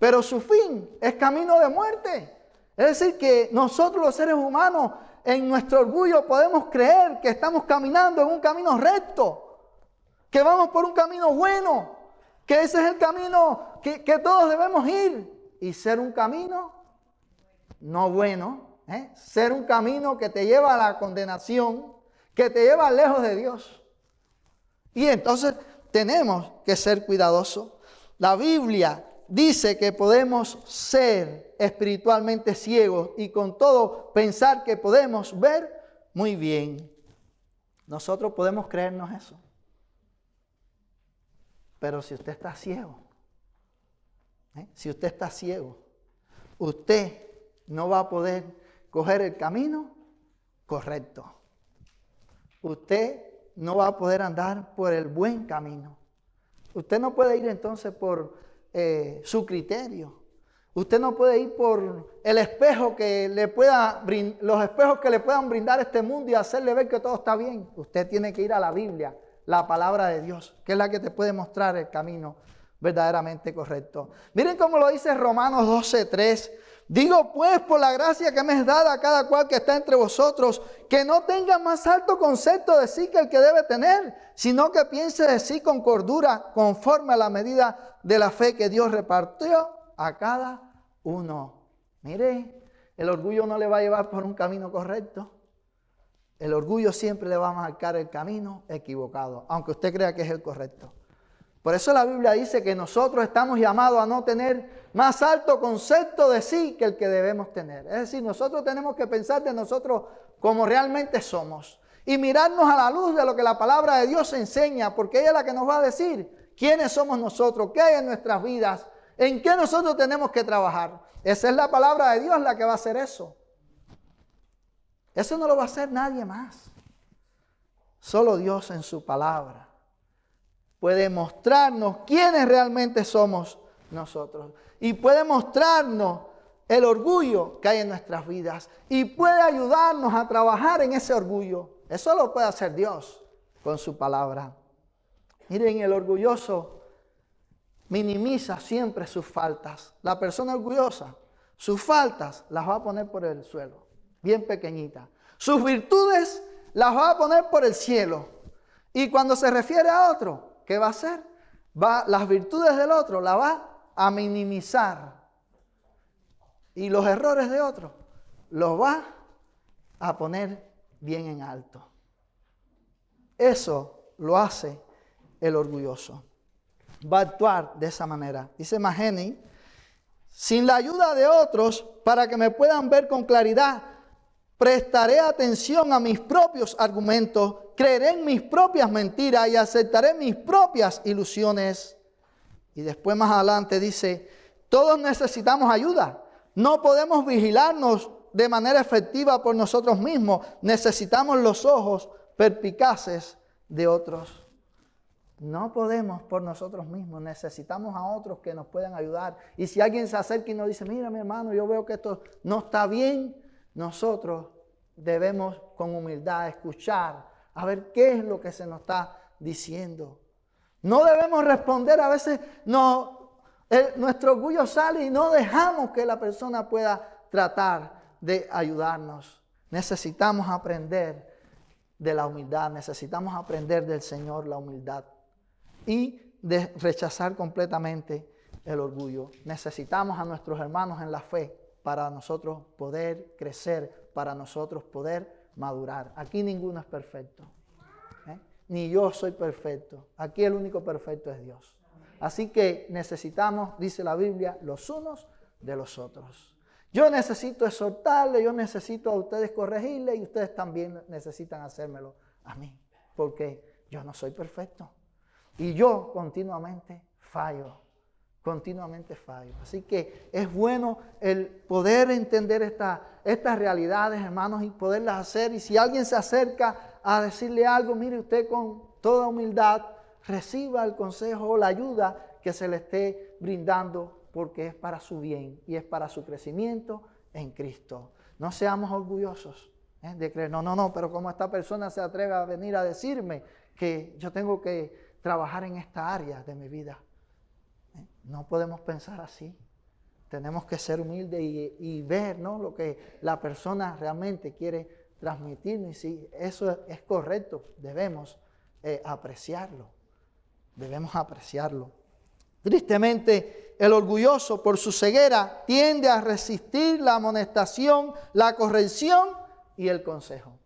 pero su fin es camino de muerte. Es decir, que nosotros los seres humanos, en nuestro orgullo, podemos creer que estamos caminando en un camino recto, que vamos por un camino bueno, que ese es el camino que todos debemos ir. Y ser un camino no bueno, ser un camino que te lleva a la condenación, que te lleva lejos de Dios. Y entonces tenemos que ser cuidadosos. La Biblia dice que podemos ser espiritualmente ciegos y con todo pensar que podemos ver muy bien. Nosotros podemos creernos eso. Pero si usted está ciego, si usted está ciego, usted no va a poder coger el camino correcto. Usted no va a poder andar por el buen camino. Usted no puede ir entonces por su criterio. Usted no puede ir por el espejo que los espejos que le puedan brindar este mundo y hacerle ver que todo está bien. Usted tiene que ir a la Biblia, la palabra de Dios, que es la que te puede mostrar el camino verdaderamente correcto. Miren cómo lo dice Romanos 12:3. Digo pues, por la gracia que me es dada a cada cual que está entre vosotros, que no tenga más alto concepto de sí que el que debe tener, sino que piense de sí con cordura, conforme a la medida de la fe que Dios repartió a cada uno. Mire, el orgullo no le va a llevar por un camino correcto. El orgullo siempre le va a marcar el camino equivocado, aunque usted crea que es el correcto. Por eso la Biblia dice que nosotros estamos llamados a no tener más alto concepto de sí que el que debemos tener. Es decir, nosotros tenemos que pensar de nosotros como realmente somos y mirarnos a la luz de lo que la palabra de Dios enseña, porque ella es la que nos va a decir quiénes somos nosotros, qué hay en nuestras vidas, en qué nosotros tenemos que trabajar. Esa es la palabra de Dios la que va a hacer eso. Eso no lo va a hacer nadie más. Solo Dios en su palabra puede mostrarnos quiénes realmente somos nosotros. Y puede mostrarnos el orgullo que hay en nuestras vidas. Y puede ayudarnos a trabajar en ese orgullo. Eso lo puede hacer Dios con su palabra. Miren, el orgulloso minimiza siempre sus faltas. La persona orgullosa, sus faltas las va a poner por el suelo, bien pequeñitas. Sus virtudes las va a poner por el cielo. Y cuando se refiere a otro, ¿qué va a hacer? Las virtudes del otro las va a minimizar. Y los errores de otro los va a poner bien en alto. Eso lo hace el orgulloso. Va a actuar de esa manera. Dice Maheny, sin la ayuda de otros, para que me puedan ver con claridad, prestaré atención a mis propios argumentos, creeré en mis propias mentiras y aceptaré mis propias ilusiones. Y después más adelante dice, todos necesitamos ayuda. No podemos vigilarnos de manera efectiva por nosotros mismos. Necesitamos los ojos perspicaces de otros. No podemos por nosotros mismos, necesitamos a otros que nos puedan ayudar. Y si alguien se acerca y nos dice, mira mi hermano, yo veo que esto no está bien, nosotros debemos con humildad escuchar, a ver qué es lo que se nos está diciendo. No debemos responder, a veces nuestro orgullo sale y no dejamos que la persona pueda tratar de ayudarnos. Necesitamos aprender de la humildad, necesitamos aprender del Señor la humildad. Y de rechazar completamente el orgullo. Necesitamos a nuestros hermanos en la fe para nosotros poder crecer, para nosotros poder madurar. Aquí ninguno es perfecto. Ni yo soy perfecto. Aquí el único perfecto es Dios. Así que necesitamos, dice la Biblia, los unos de los otros. Yo necesito exhortarle, yo necesito a ustedes corregirle y ustedes también necesitan hacérmelo a mí. Porque yo no soy perfecto. Y yo continuamente fallo. Así que es bueno el poder entender estas realidades, hermanos, y poderlas hacer. Y si alguien se acerca a decirle algo, mire usted con toda humildad, reciba el consejo o la ayuda que se le esté brindando, porque es para su bien y es para su crecimiento en Cristo. No seamos orgullosos de creer, no, pero como esta persona se atreve a venir a decirme que yo tengo que trabajar en esta área de mi vida. No podemos pensar así. Tenemos que ser humildes y ver, ¿no?, lo que la persona realmente quiere transmitirnos. Y si eso es correcto, debemos apreciarlo. Debemos apreciarlo. Tristemente, el orgulloso, por su ceguera, tiende a resistir la amonestación, la corrección y el consejo.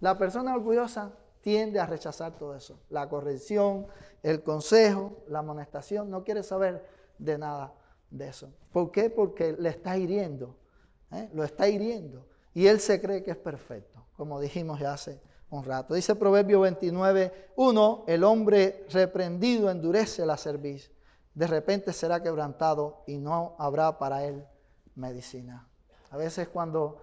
La persona orgullosa tiende a rechazar todo eso. La corrección, el consejo, la amonestación, no quiere saber de nada de eso. ¿Por qué? Porque le está hiriendo, lo está hiriendo. Y él se cree que es perfecto, como dijimos ya hace un rato. Dice Proverbio 29:1, el hombre reprendido endurece la cerviz. De repente será quebrantado y no habrá para él medicina. A veces cuando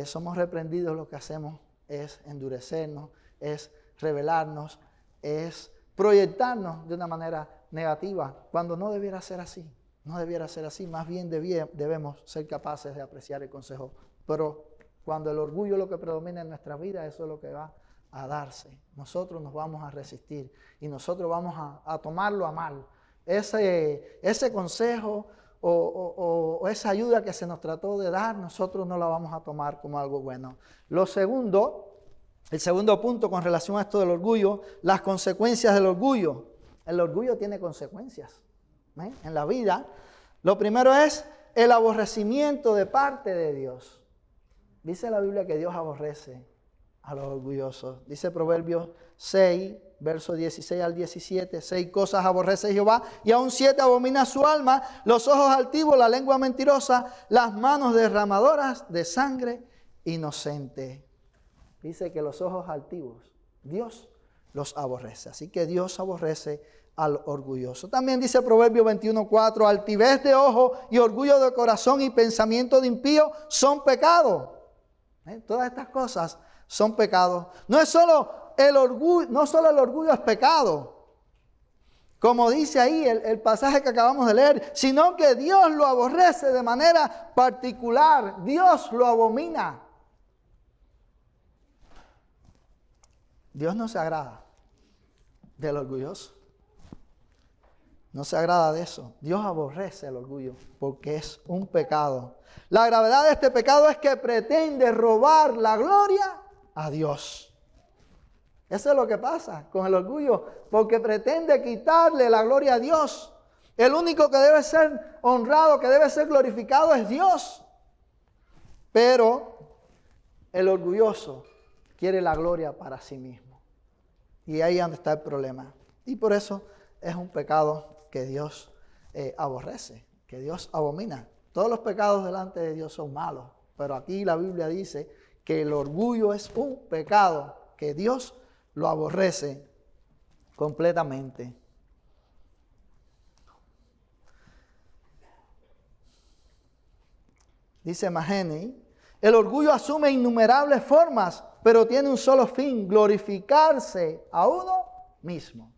somos reprendidos lo que hacemos es endurecernos, es rebelarnos, es proyectarnos de una manera negativa, cuando no debiera ser así. No debiera ser así, más bien debemos ser capaces de apreciar el consejo. Pero cuando el orgullo es lo que predomina en nuestra vida, eso es lo que va a darse. Nosotros nos vamos a resistir y nosotros vamos a tomarlo a mal. Ese consejo o esa ayuda que se nos trató de dar, nosotros no la vamos a tomar como algo bueno. El segundo punto con relación a esto del orgullo, las consecuencias del orgullo. El orgullo tiene consecuencias en la vida. Lo primero es el aborrecimiento de parte de Dios. Dice la Biblia que Dios aborrece a los orgullosos. Dice Proverbios 6, versos 16 al 17, 6 cosas aborrece Jehová y aún 7 abomina su alma, los ojos altivos, la lengua mentirosa, las manos derramadoras de sangre inocente. Dice que los ojos altivos, Dios los aborrece. Así que Dios aborrece al orgulloso. También dice Proverbios 21:4, altivez de ojo y orgullo de corazón y pensamiento de impío son pecado. Todas estas cosas son pecados. No solo el orgullo es pecado, como dice ahí el pasaje que acabamos de leer, sino que Dios lo aborrece de manera particular. Dios lo abomina. Dios no se agrada del orgulloso. No se agrada de eso. Dios aborrece el orgullo porque es un pecado. La gravedad de este pecado es que pretende robar la gloria a Dios. Eso es lo que pasa con el orgullo, porque pretende quitarle la gloria a Dios. El único que debe ser honrado, que debe ser glorificado es Dios. Pero el orgulloso quiere la gloria para sí mismo. Y ahí es donde está el problema. Y por eso es un pecado que Dios aborrece, que Dios abomina. Todos los pecados delante de Dios son malos, pero aquí la Biblia dice que el orgullo es un pecado, que Dios lo aborrece completamente. Dice Maheny, el orgullo asume innumerables formas, pero tiene un solo fin, glorificarse a uno mismo.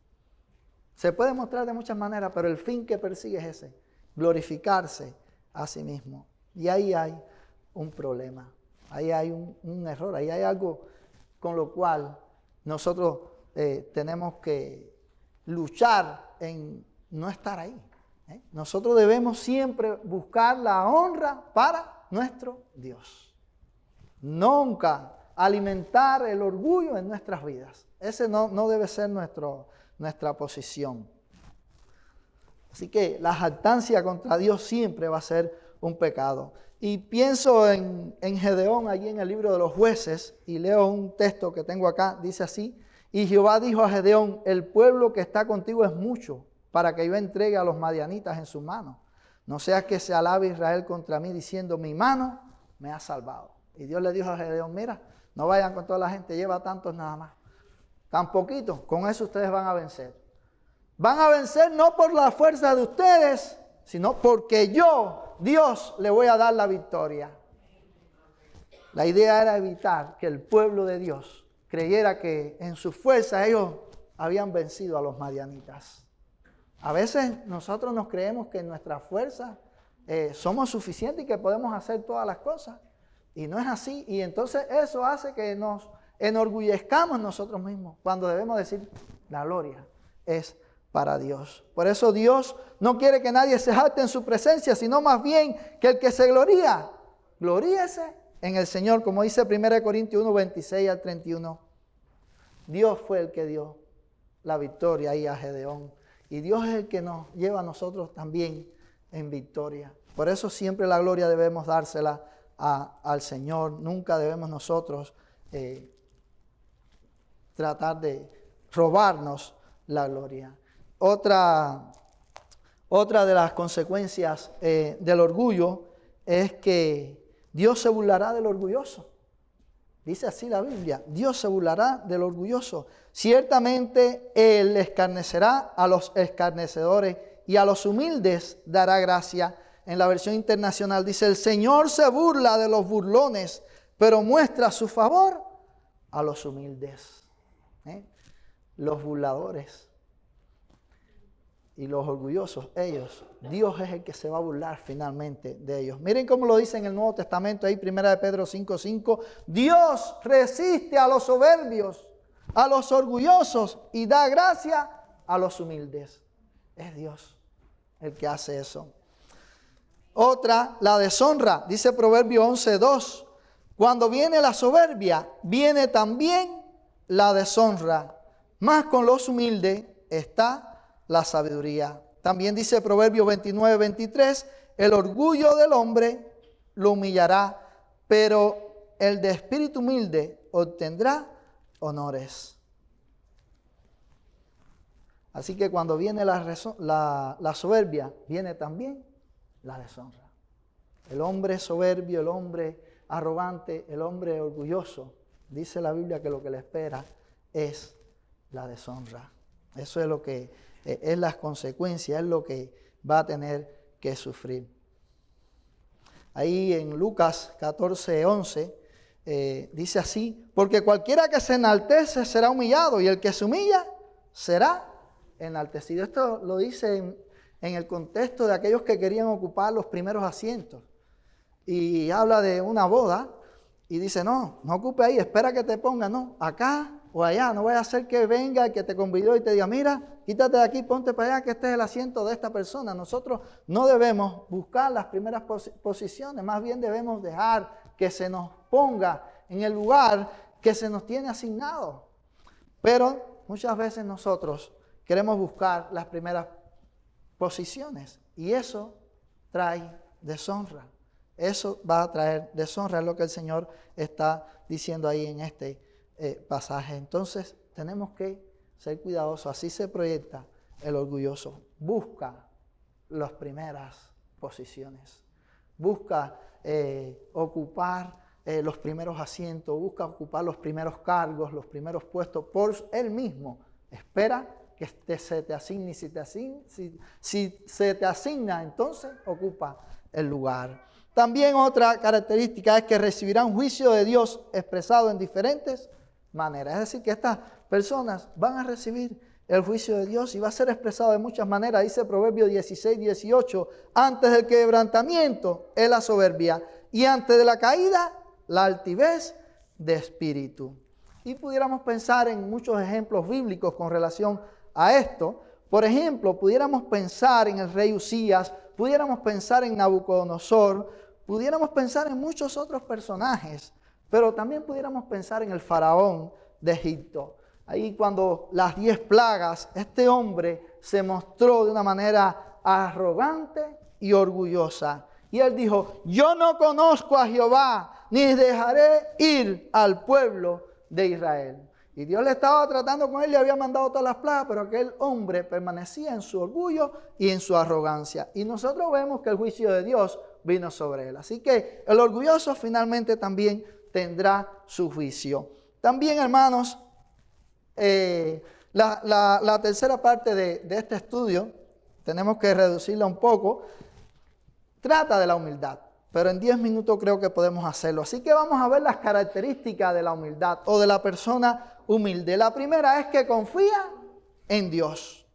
Se puede mostrar de muchas maneras, pero el fin que persigue es ese, glorificarse a sí mismo. Y ahí hay un problema, ahí hay un error, ahí hay algo con lo cual nosotros tenemos que luchar en no estar ahí. Nosotros debemos siempre buscar la honra para nuestro Dios. Nunca alimentar el orgullo en nuestras vidas. Ese no debe ser nuestra posición. Así que la jactancia contra Dios siempre va a ser un pecado. Y pienso en Gedeón allí en el libro de los Jueces, y leo un texto que tengo acá, dice así: y Jehová dijo a Gedeón, el pueblo que está contigo es mucho, para que yo entregue a los madianitas en su mano. No sea que se alabe Israel contra mí diciendo, mi mano me ha salvado. Y Dios le dijo a Gedeón, mira, no vayan con toda la gente, lleva tantos nada más. Tan poquito, con eso ustedes van a vencer. Van a vencer no por la fuerza de ustedes, sino porque yo, Dios, le voy a dar la victoria. La idea era evitar que el pueblo de Dios creyera que en su fuerza ellos habían vencido a los madianitas. A veces nosotros nos creemos que en nuestra fuerza somos suficientes y que podemos hacer todas las cosas. Y no es así. Y entonces eso hace que nos enorgullezcamos nosotros mismos, cuando debemos decir, la gloria es para Dios. Por eso Dios no quiere que nadie se jacte en su presencia, sino más bien que el que se gloría, gloríese en el Señor, como dice 1 Corintios 1, 26 al 31. Dios fue el que dio la victoria ahí a Gedeón. Y Dios es el que nos lleva a nosotros también en victoria. Por eso siempre la gloria debemos dársela al Señor. Nunca debemos nosotros tratar de robarnos la gloria. Otra de las consecuencias del orgullo es que Dios se burlará del orgulloso. Dice así la Biblia, Dios se burlará del orgulloso. Ciertamente Él escarnecerá a los escarnecedores y a los humildes dará gracia. En la versión internacional dice, el Señor se burla de los burlones, pero muestra su favor a los humildes. Los burladores. Y los orgullosos, ellos, Dios es el que se va a burlar finalmente de ellos. Miren cómo lo dice en el Nuevo Testamento, ahí 1 de Pedro 5:5. Dios resiste a los soberbios, a los orgullosos y da gracia a los humildes. Es Dios el que hace eso. Otra, la deshonra. Dice Proverbio 11:2. Cuando viene la soberbia, viene también la deshonra. Mas con los humildes está la sabiduría. También dice Proverbio 29:23, el orgullo del hombre lo humillará, pero el de espíritu humilde obtendrá honores. Así que cuando viene la soberbia, viene también la deshonra. El hombre soberbio, el hombre arrogante, el hombre orgulloso, dice la Biblia que lo que le espera es la deshonra. Eso es lo que es las consecuencias, es lo que va a tener que sufrir. Ahí en Lucas 14:11 dice así, porque cualquiera que se enaltece será humillado y el que se humilla será enaltecido. Esto lo dice en el contexto de aquellos que querían ocupar los primeros asientos. Y habla de una boda y dice, no ocupe ahí, espera que te ponga, no, acá o allá, no vaya a ser que venga el que te convidó y te diga, mira, quítate de aquí, ponte para allá, que este es el asiento de esta persona. Nosotros no debemos buscar las primeras posiciones, más bien debemos dejar que se nos ponga en el lugar que se nos tiene asignado. Pero muchas veces nosotros queremos buscar las primeras posiciones y eso trae deshonra. Eso va a traer deshonra, es lo que el Señor está diciendo ahí en este pasaje. Entonces tenemos que ser cuidadosos. Así se proyecta el orgulloso. Busca las primeras posiciones. Busca ocupar los primeros asientos. Busca ocupar los primeros cargos, los primeros puestos por él mismo. Espera que se te asigne. Si se te asigna, entonces ocupa el lugar. También otra característica es que recibirán un juicio de Dios expresado en diferentes maneras. Es decir, que estas personas van a recibir el juicio de Dios y va a ser expresado de muchas maneras. Dice Proverbio 16:18, antes del quebrantamiento es la soberbia y antes de la caída la altivez de espíritu. Y pudiéramos pensar en muchos ejemplos bíblicos con relación a esto. Por ejemplo, pudiéramos pensar en el rey Usías, pudiéramos pensar en Nabucodonosor, pudiéramos pensar en muchos otros personajes, pero también pudiéramos pensar en el faraón de Egipto. Ahí cuando las 10 plagas, este hombre se mostró de una manera arrogante y orgullosa. Y él dijo, yo no conozco a Jehová, ni dejaré ir al pueblo de Israel. Y Dios le estaba tratando con él, le había mandado todas las plagas, pero aquel hombre permanecía en su orgullo y en su arrogancia. Y nosotros vemos que el juicio de Dios vino sobre él. Así que el orgulloso finalmente también tendrá su juicio. También, hermanos, la tercera parte de este estudio, tenemos que reducirla un poco, trata de la humildad. Pero en 10 minutos creo que podemos hacerlo. Así que vamos a ver las características de la humildad o de la persona humilde. La primera es que confía en Dios.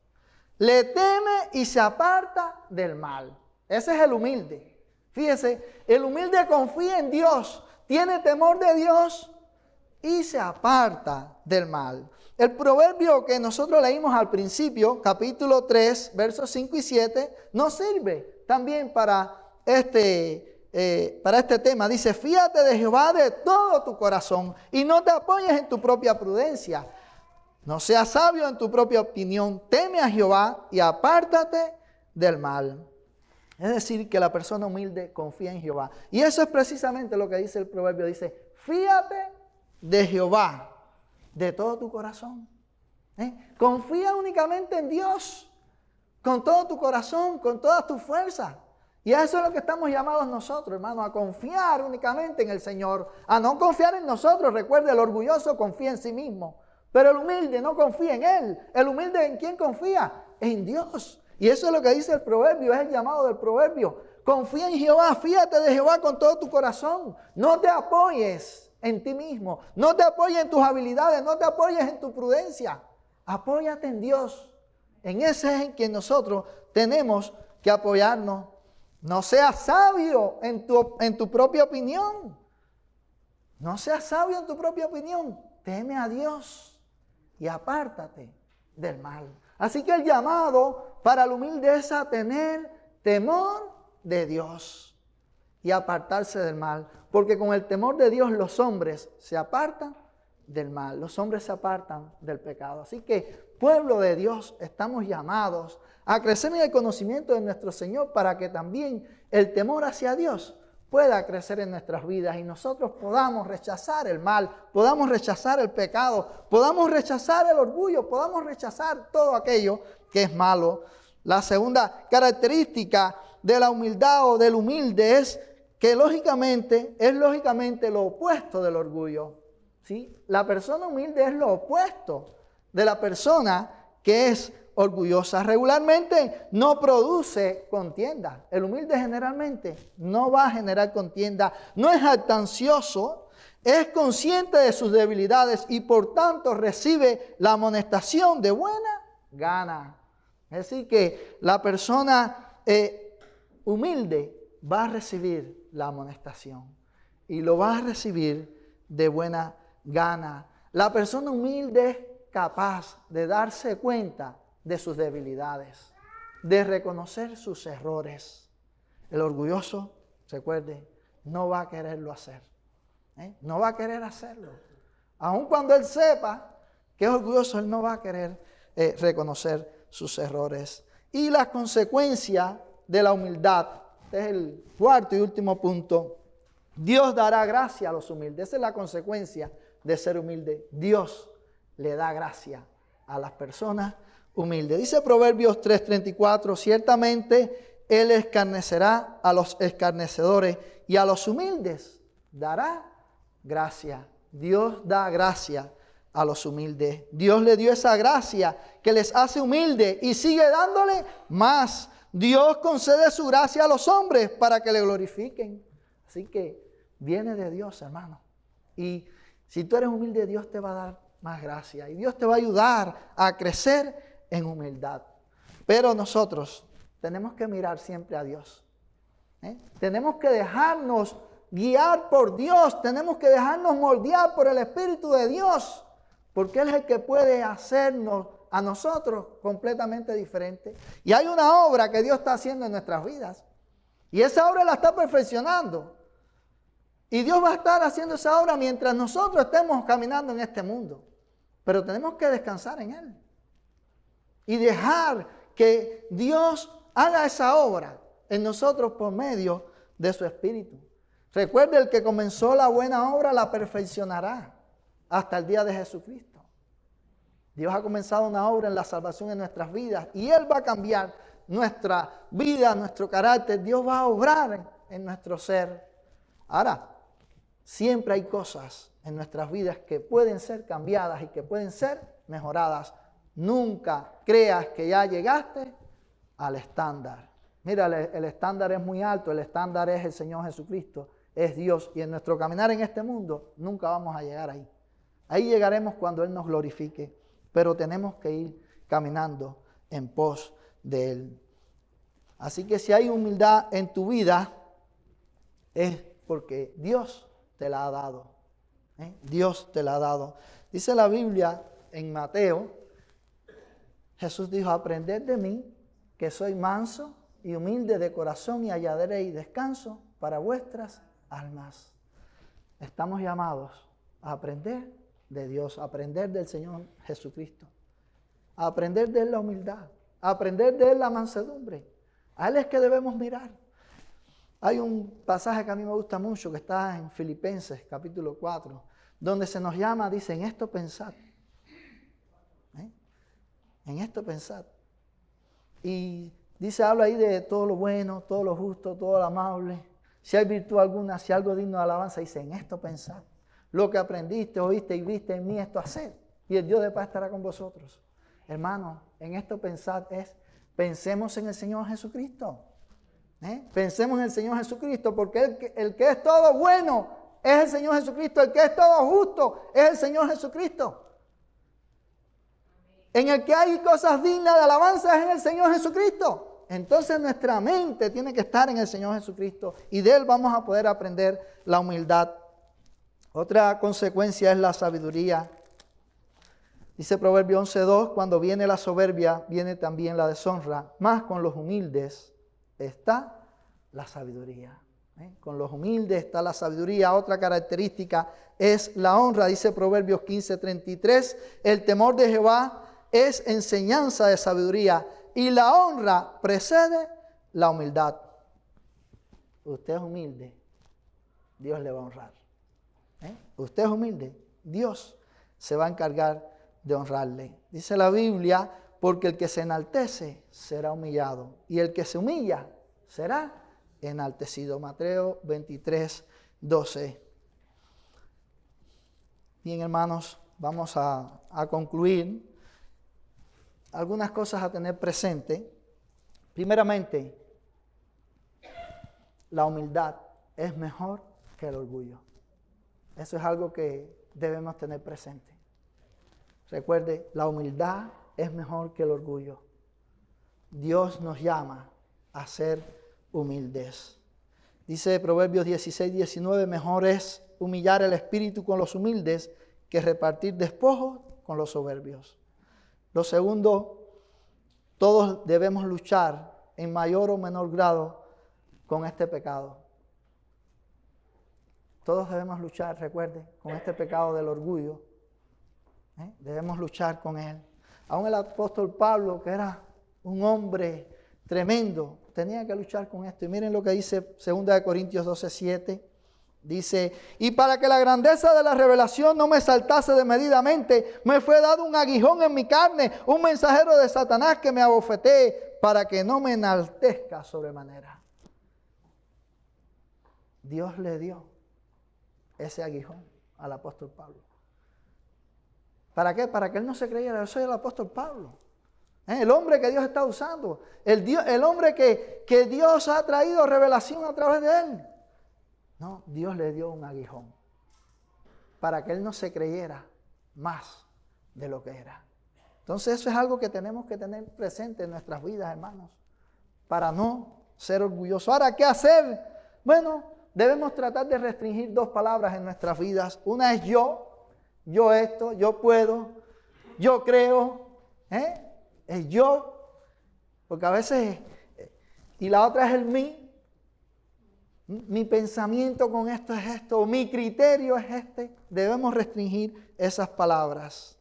Le teme y se aparta del mal. Ese es el humilde. Fíjese, el humilde confía en Dios, tiene temor de Dios y se aparta del mal. El proverbio que nosotros leímos al principio, capítulo 3, versos 5 y 7, nos sirve también para este tema. Dice, fíate de Jehová de todo tu corazón y no te apoyes en tu propia prudencia. No seas sabio en tu propia opinión. Teme a Jehová y apártate del mal. Es decir, que la persona humilde confía en Jehová. Y eso es precisamente lo que dice el proverbio. Dice, fíate de Jehová de todo tu corazón. Confía únicamente en Dios. Con todo tu corazón, con toda tu fuerza. Y a eso es lo que estamos llamados nosotros, hermanos, a confiar únicamente en el Señor, a no confiar en nosotros. Recuerde, el orgulloso confía en sí mismo, pero el humilde no confía en él. El humilde, ¿en quién confía? En Dios. Y eso es lo que dice el proverbio, es el llamado del proverbio. Confía en Jehová, fíate de Jehová con todo tu corazón. No te apoyes en ti mismo, no te apoyes en tus habilidades, no te apoyes en tu prudencia. Apóyate en Dios En ese es en quien nosotros tenemos que apoyarnos. No seas sabio en tu propia opinión. No seas sabio en tu propia opinión. Teme a Dios y apártate del mal. Así que el llamado para el humilde es a tener temor de Dios y apartarse del mal. Porque con el temor de Dios los hombres se apartan del mal. Los hombres se apartan del pecado. Así que, pueblo de Dios, estamos llamados a crecer en el conocimiento de nuestro Señor para que también el temor hacia Dios pueda crecer en nuestras vidas y nosotros podamos rechazar el mal, podamos rechazar el pecado, podamos rechazar el orgullo, podamos rechazar todo aquello que es malo. La segunda característica de la humildad o del humilde es que lógicamente lo opuesto del orgullo. ¿Sí? La persona humilde es lo opuesto de la persona que es orgullosa. Regularmente no produce contienda. El humilde generalmente no va a generar contienda. No es jactancioso, es consciente de sus debilidades y por tanto recibe la amonestación de buena gana. Es decir, que la persona humilde va a recibir la amonestación y lo va a recibir de buena gana. La persona humilde es capaz de darse cuenta de sus debilidades, de reconocer sus errores. El orgulloso, recuerde, no va a quererlo hacer. No va a querer hacerlo. Aun cuando él sepa que es orgulloso, él no va a querer reconocer sus errores. Y la consecuencia de la humildad, este es el cuarto y último punto. Dios dará gracia a los humildes. Esa es la consecuencia de ser humilde. Dios le da gracia a las personas humildes. Dice Proverbios 3:34, ciertamente Él escarnecerá a los escarnecedores y a los humildes dará gracia. Dios da gracia a los humildes. Dios le dio esa gracia que les hace humildes y sigue dándole más. Dios concede su gracia a los hombres para que le glorifiquen. Así que viene de Dios, hermano. Y si tú eres humilde, Dios te va a dar más gracia. Y Dios te va a ayudar a crecer en humildad. Pero nosotros tenemos que mirar siempre a Dios. Tenemos que dejarnos guiar por Dios. Tenemos que dejarnos moldear por el Espíritu de Dios. Porque Él es el que puede hacernos a nosotros completamente diferentes. Y hay una obra que Dios está haciendo en nuestras vidas. Y esa obra la está perfeccionando. Y Dios va a estar haciendo esa obra mientras nosotros estemos caminando en este mundo. Pero tenemos que descansar en Él. Y dejar que Dios haga esa obra en nosotros por medio de su Espíritu. Recuerde, el que comenzó la buena obra la perfeccionará hasta el día de Jesucristo. Dios ha comenzado una obra en la salvación en nuestras vidas y Él va a cambiar nuestra vida, nuestro carácter. Dios va a obrar en nuestro ser. Ahora, siempre hay cosas en nuestras vidas que pueden ser cambiadas y que pueden ser mejoradas. Nunca creas que ya llegaste al estándar. Mira, el estándar es muy alto, el estándar es el Señor Jesucristo, es Dios. Y en nuestro caminar en este mundo nunca vamos a llegar ahí. Ahí llegaremos cuando Él nos glorifique, pero tenemos que ir caminando en pos de Él. Así que si hay humildad en tu vida, es porque Dios te la ha dado. Dios te la ha dado. Dice la Biblia en Mateo, Jesús dijo, aprended de mí, que soy manso y humilde de corazón y hallaréis descanso para vuestras almas. Estamos llamados a aprender de Dios, a aprender del Señor Jesucristo, a aprender de Él la humildad, a aprender de Él la mansedumbre. A Él es que debemos mirar. Hay un pasaje que a mí me gusta mucho que está en Filipenses capítulo 4, donde se nos llama, dice, en esto pensad. En esto pensad. Y dice, habla ahí de todo lo bueno, todo lo justo, todo lo amable. Si hay virtud alguna, si algo digno de alabanza, dice, en esto pensad. Lo que aprendiste, oíste y viste en mí, esto haced. Y el Dios de paz estará con vosotros. Hermano, en esto pensad pensemos en el Señor Jesucristo. Pensemos en el Señor Jesucristo, porque el que es todo bueno es el Señor Jesucristo. El que es todo justo es el Señor Jesucristo. en el que hay cosas dignas de alabanza es en el Señor Jesucristo. Entonces nuestra mente tiene que estar en el Señor Jesucristo y de Él vamos a poder aprender la humildad. Otra consecuencia es la sabiduría. Dice Proverbio 11:2, cuando viene la soberbia, viene también la deshonra, mas con los humildes está la sabiduría. Con los humildes está la sabiduría. Otra característica es la honra. Dice Proverbios 15:33, el temor de Jehová es enseñanza de sabiduría y la honra precede la humildad. Usted es humilde, Dios le va a honrar. Usted es humilde, Dios se va a encargar de honrarle. Dice la Biblia, porque el que se enaltece será humillado y el que se humilla será enaltecido. Mateo 23:12. Bien, hermanos, vamos a concluir. Algunas cosas a tener presente. Primeramente, la humildad es mejor que el orgullo. Eso es algo que debemos tener presente. Recuerde, la humildad es mejor que el orgullo. Dios nos llama a ser humildes. Dice Proverbios 16:19, mejor es humillar el espíritu con los humildes que repartir despojos con los soberbios. Lo segundo, todos debemos luchar en mayor o menor grado con este pecado. Todos debemos luchar, recuerde, con este pecado del orgullo. Debemos luchar con él. Aún el apóstol Pablo, que era un hombre tremendo, tenía que luchar con esto. Y miren lo que dice 2 Corintios 12:7. Dice, y para que la grandeza de la revelación no me saltase desmedidamente, me fue dado un aguijón en mi carne, un mensajero de Satanás que me abofetee, para que no me enaltezca sobremanera. Dios le dio ese aguijón al apóstol Pablo. ¿Para qué? Para que él no se creyera, yo soy el apóstol Pablo. El hombre que Dios está usando. El hombre que Dios ha traído revelación a través de él. No, Dios le dio un aguijón. Para que él no se creyera más de lo que era. Entonces eso es algo que tenemos que tener presente en nuestras vidas, hermanos. Para no ser orgullosos. Ahora, ¿qué hacer? Bueno, debemos tratar de restringir dos palabras en nuestras vidas. Una es yo esto, yo puedo, yo creo, es yo, porque a veces, y la otra es el mí. Mi pensamiento con esto es esto, o mi criterio es este. Debemos restringir esas palabras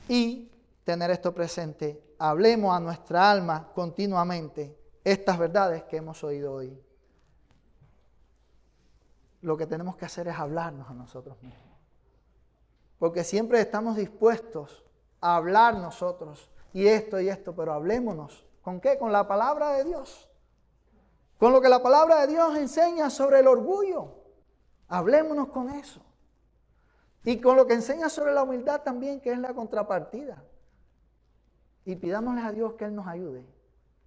y tener esto presente. Hablemos a nuestra alma continuamente estas verdades que hemos oído hoy. Lo que tenemos que hacer es hablarnos a nosotros mismos. Porque siempre estamos dispuestos a hablar nosotros y esto, pero hablémonos. ¿Con qué? Con la palabra de Dios. Con lo que la palabra de Dios enseña sobre el orgullo. Hablémonos con eso. Y con lo que enseña sobre la humildad también, que es la contrapartida. Y pidámosle a Dios que Él nos ayude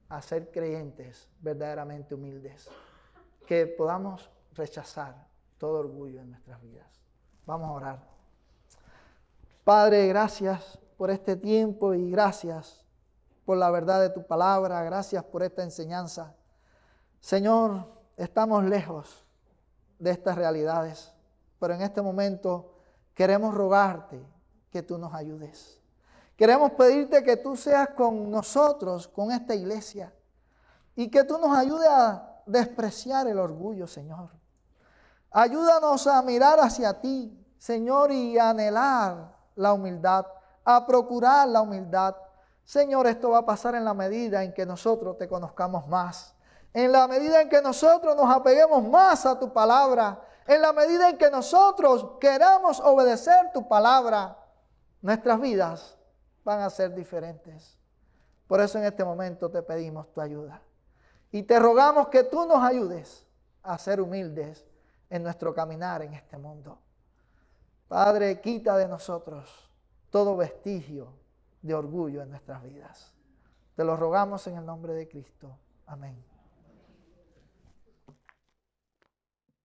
a ser creyentes verdaderamente humildes. Que podamos rechazar todo orgullo en nuestras vidas. Vamos a orar. Padre, gracias por este tiempo y gracias por la verdad de tu palabra. Gracias por esta enseñanza. Señor, estamos lejos de estas realidades, pero en este momento queremos rogarte que tú nos ayudes. Queremos pedirte que tú seas con nosotros, con esta iglesia, y que tú nos ayudes a despreciar el orgullo, Señor. Ayúdanos a mirar hacia ti, Señor, y a anhelar la humildad, a procurar la humildad. Señor, esto va a pasar en la medida en que nosotros te conozcamos más. En la medida en que nosotros nos apeguemos más a tu palabra, en la medida en que nosotros queramos obedecer tu palabra, nuestras vidas van a ser diferentes. Por eso en este momento te pedimos tu ayuda. Y te rogamos que tú nos ayudes a ser humildes en nuestro caminar en este mundo. Padre, quita de nosotros todo vestigio de orgullo en nuestras vidas. Te lo rogamos en el nombre de Cristo. Amén.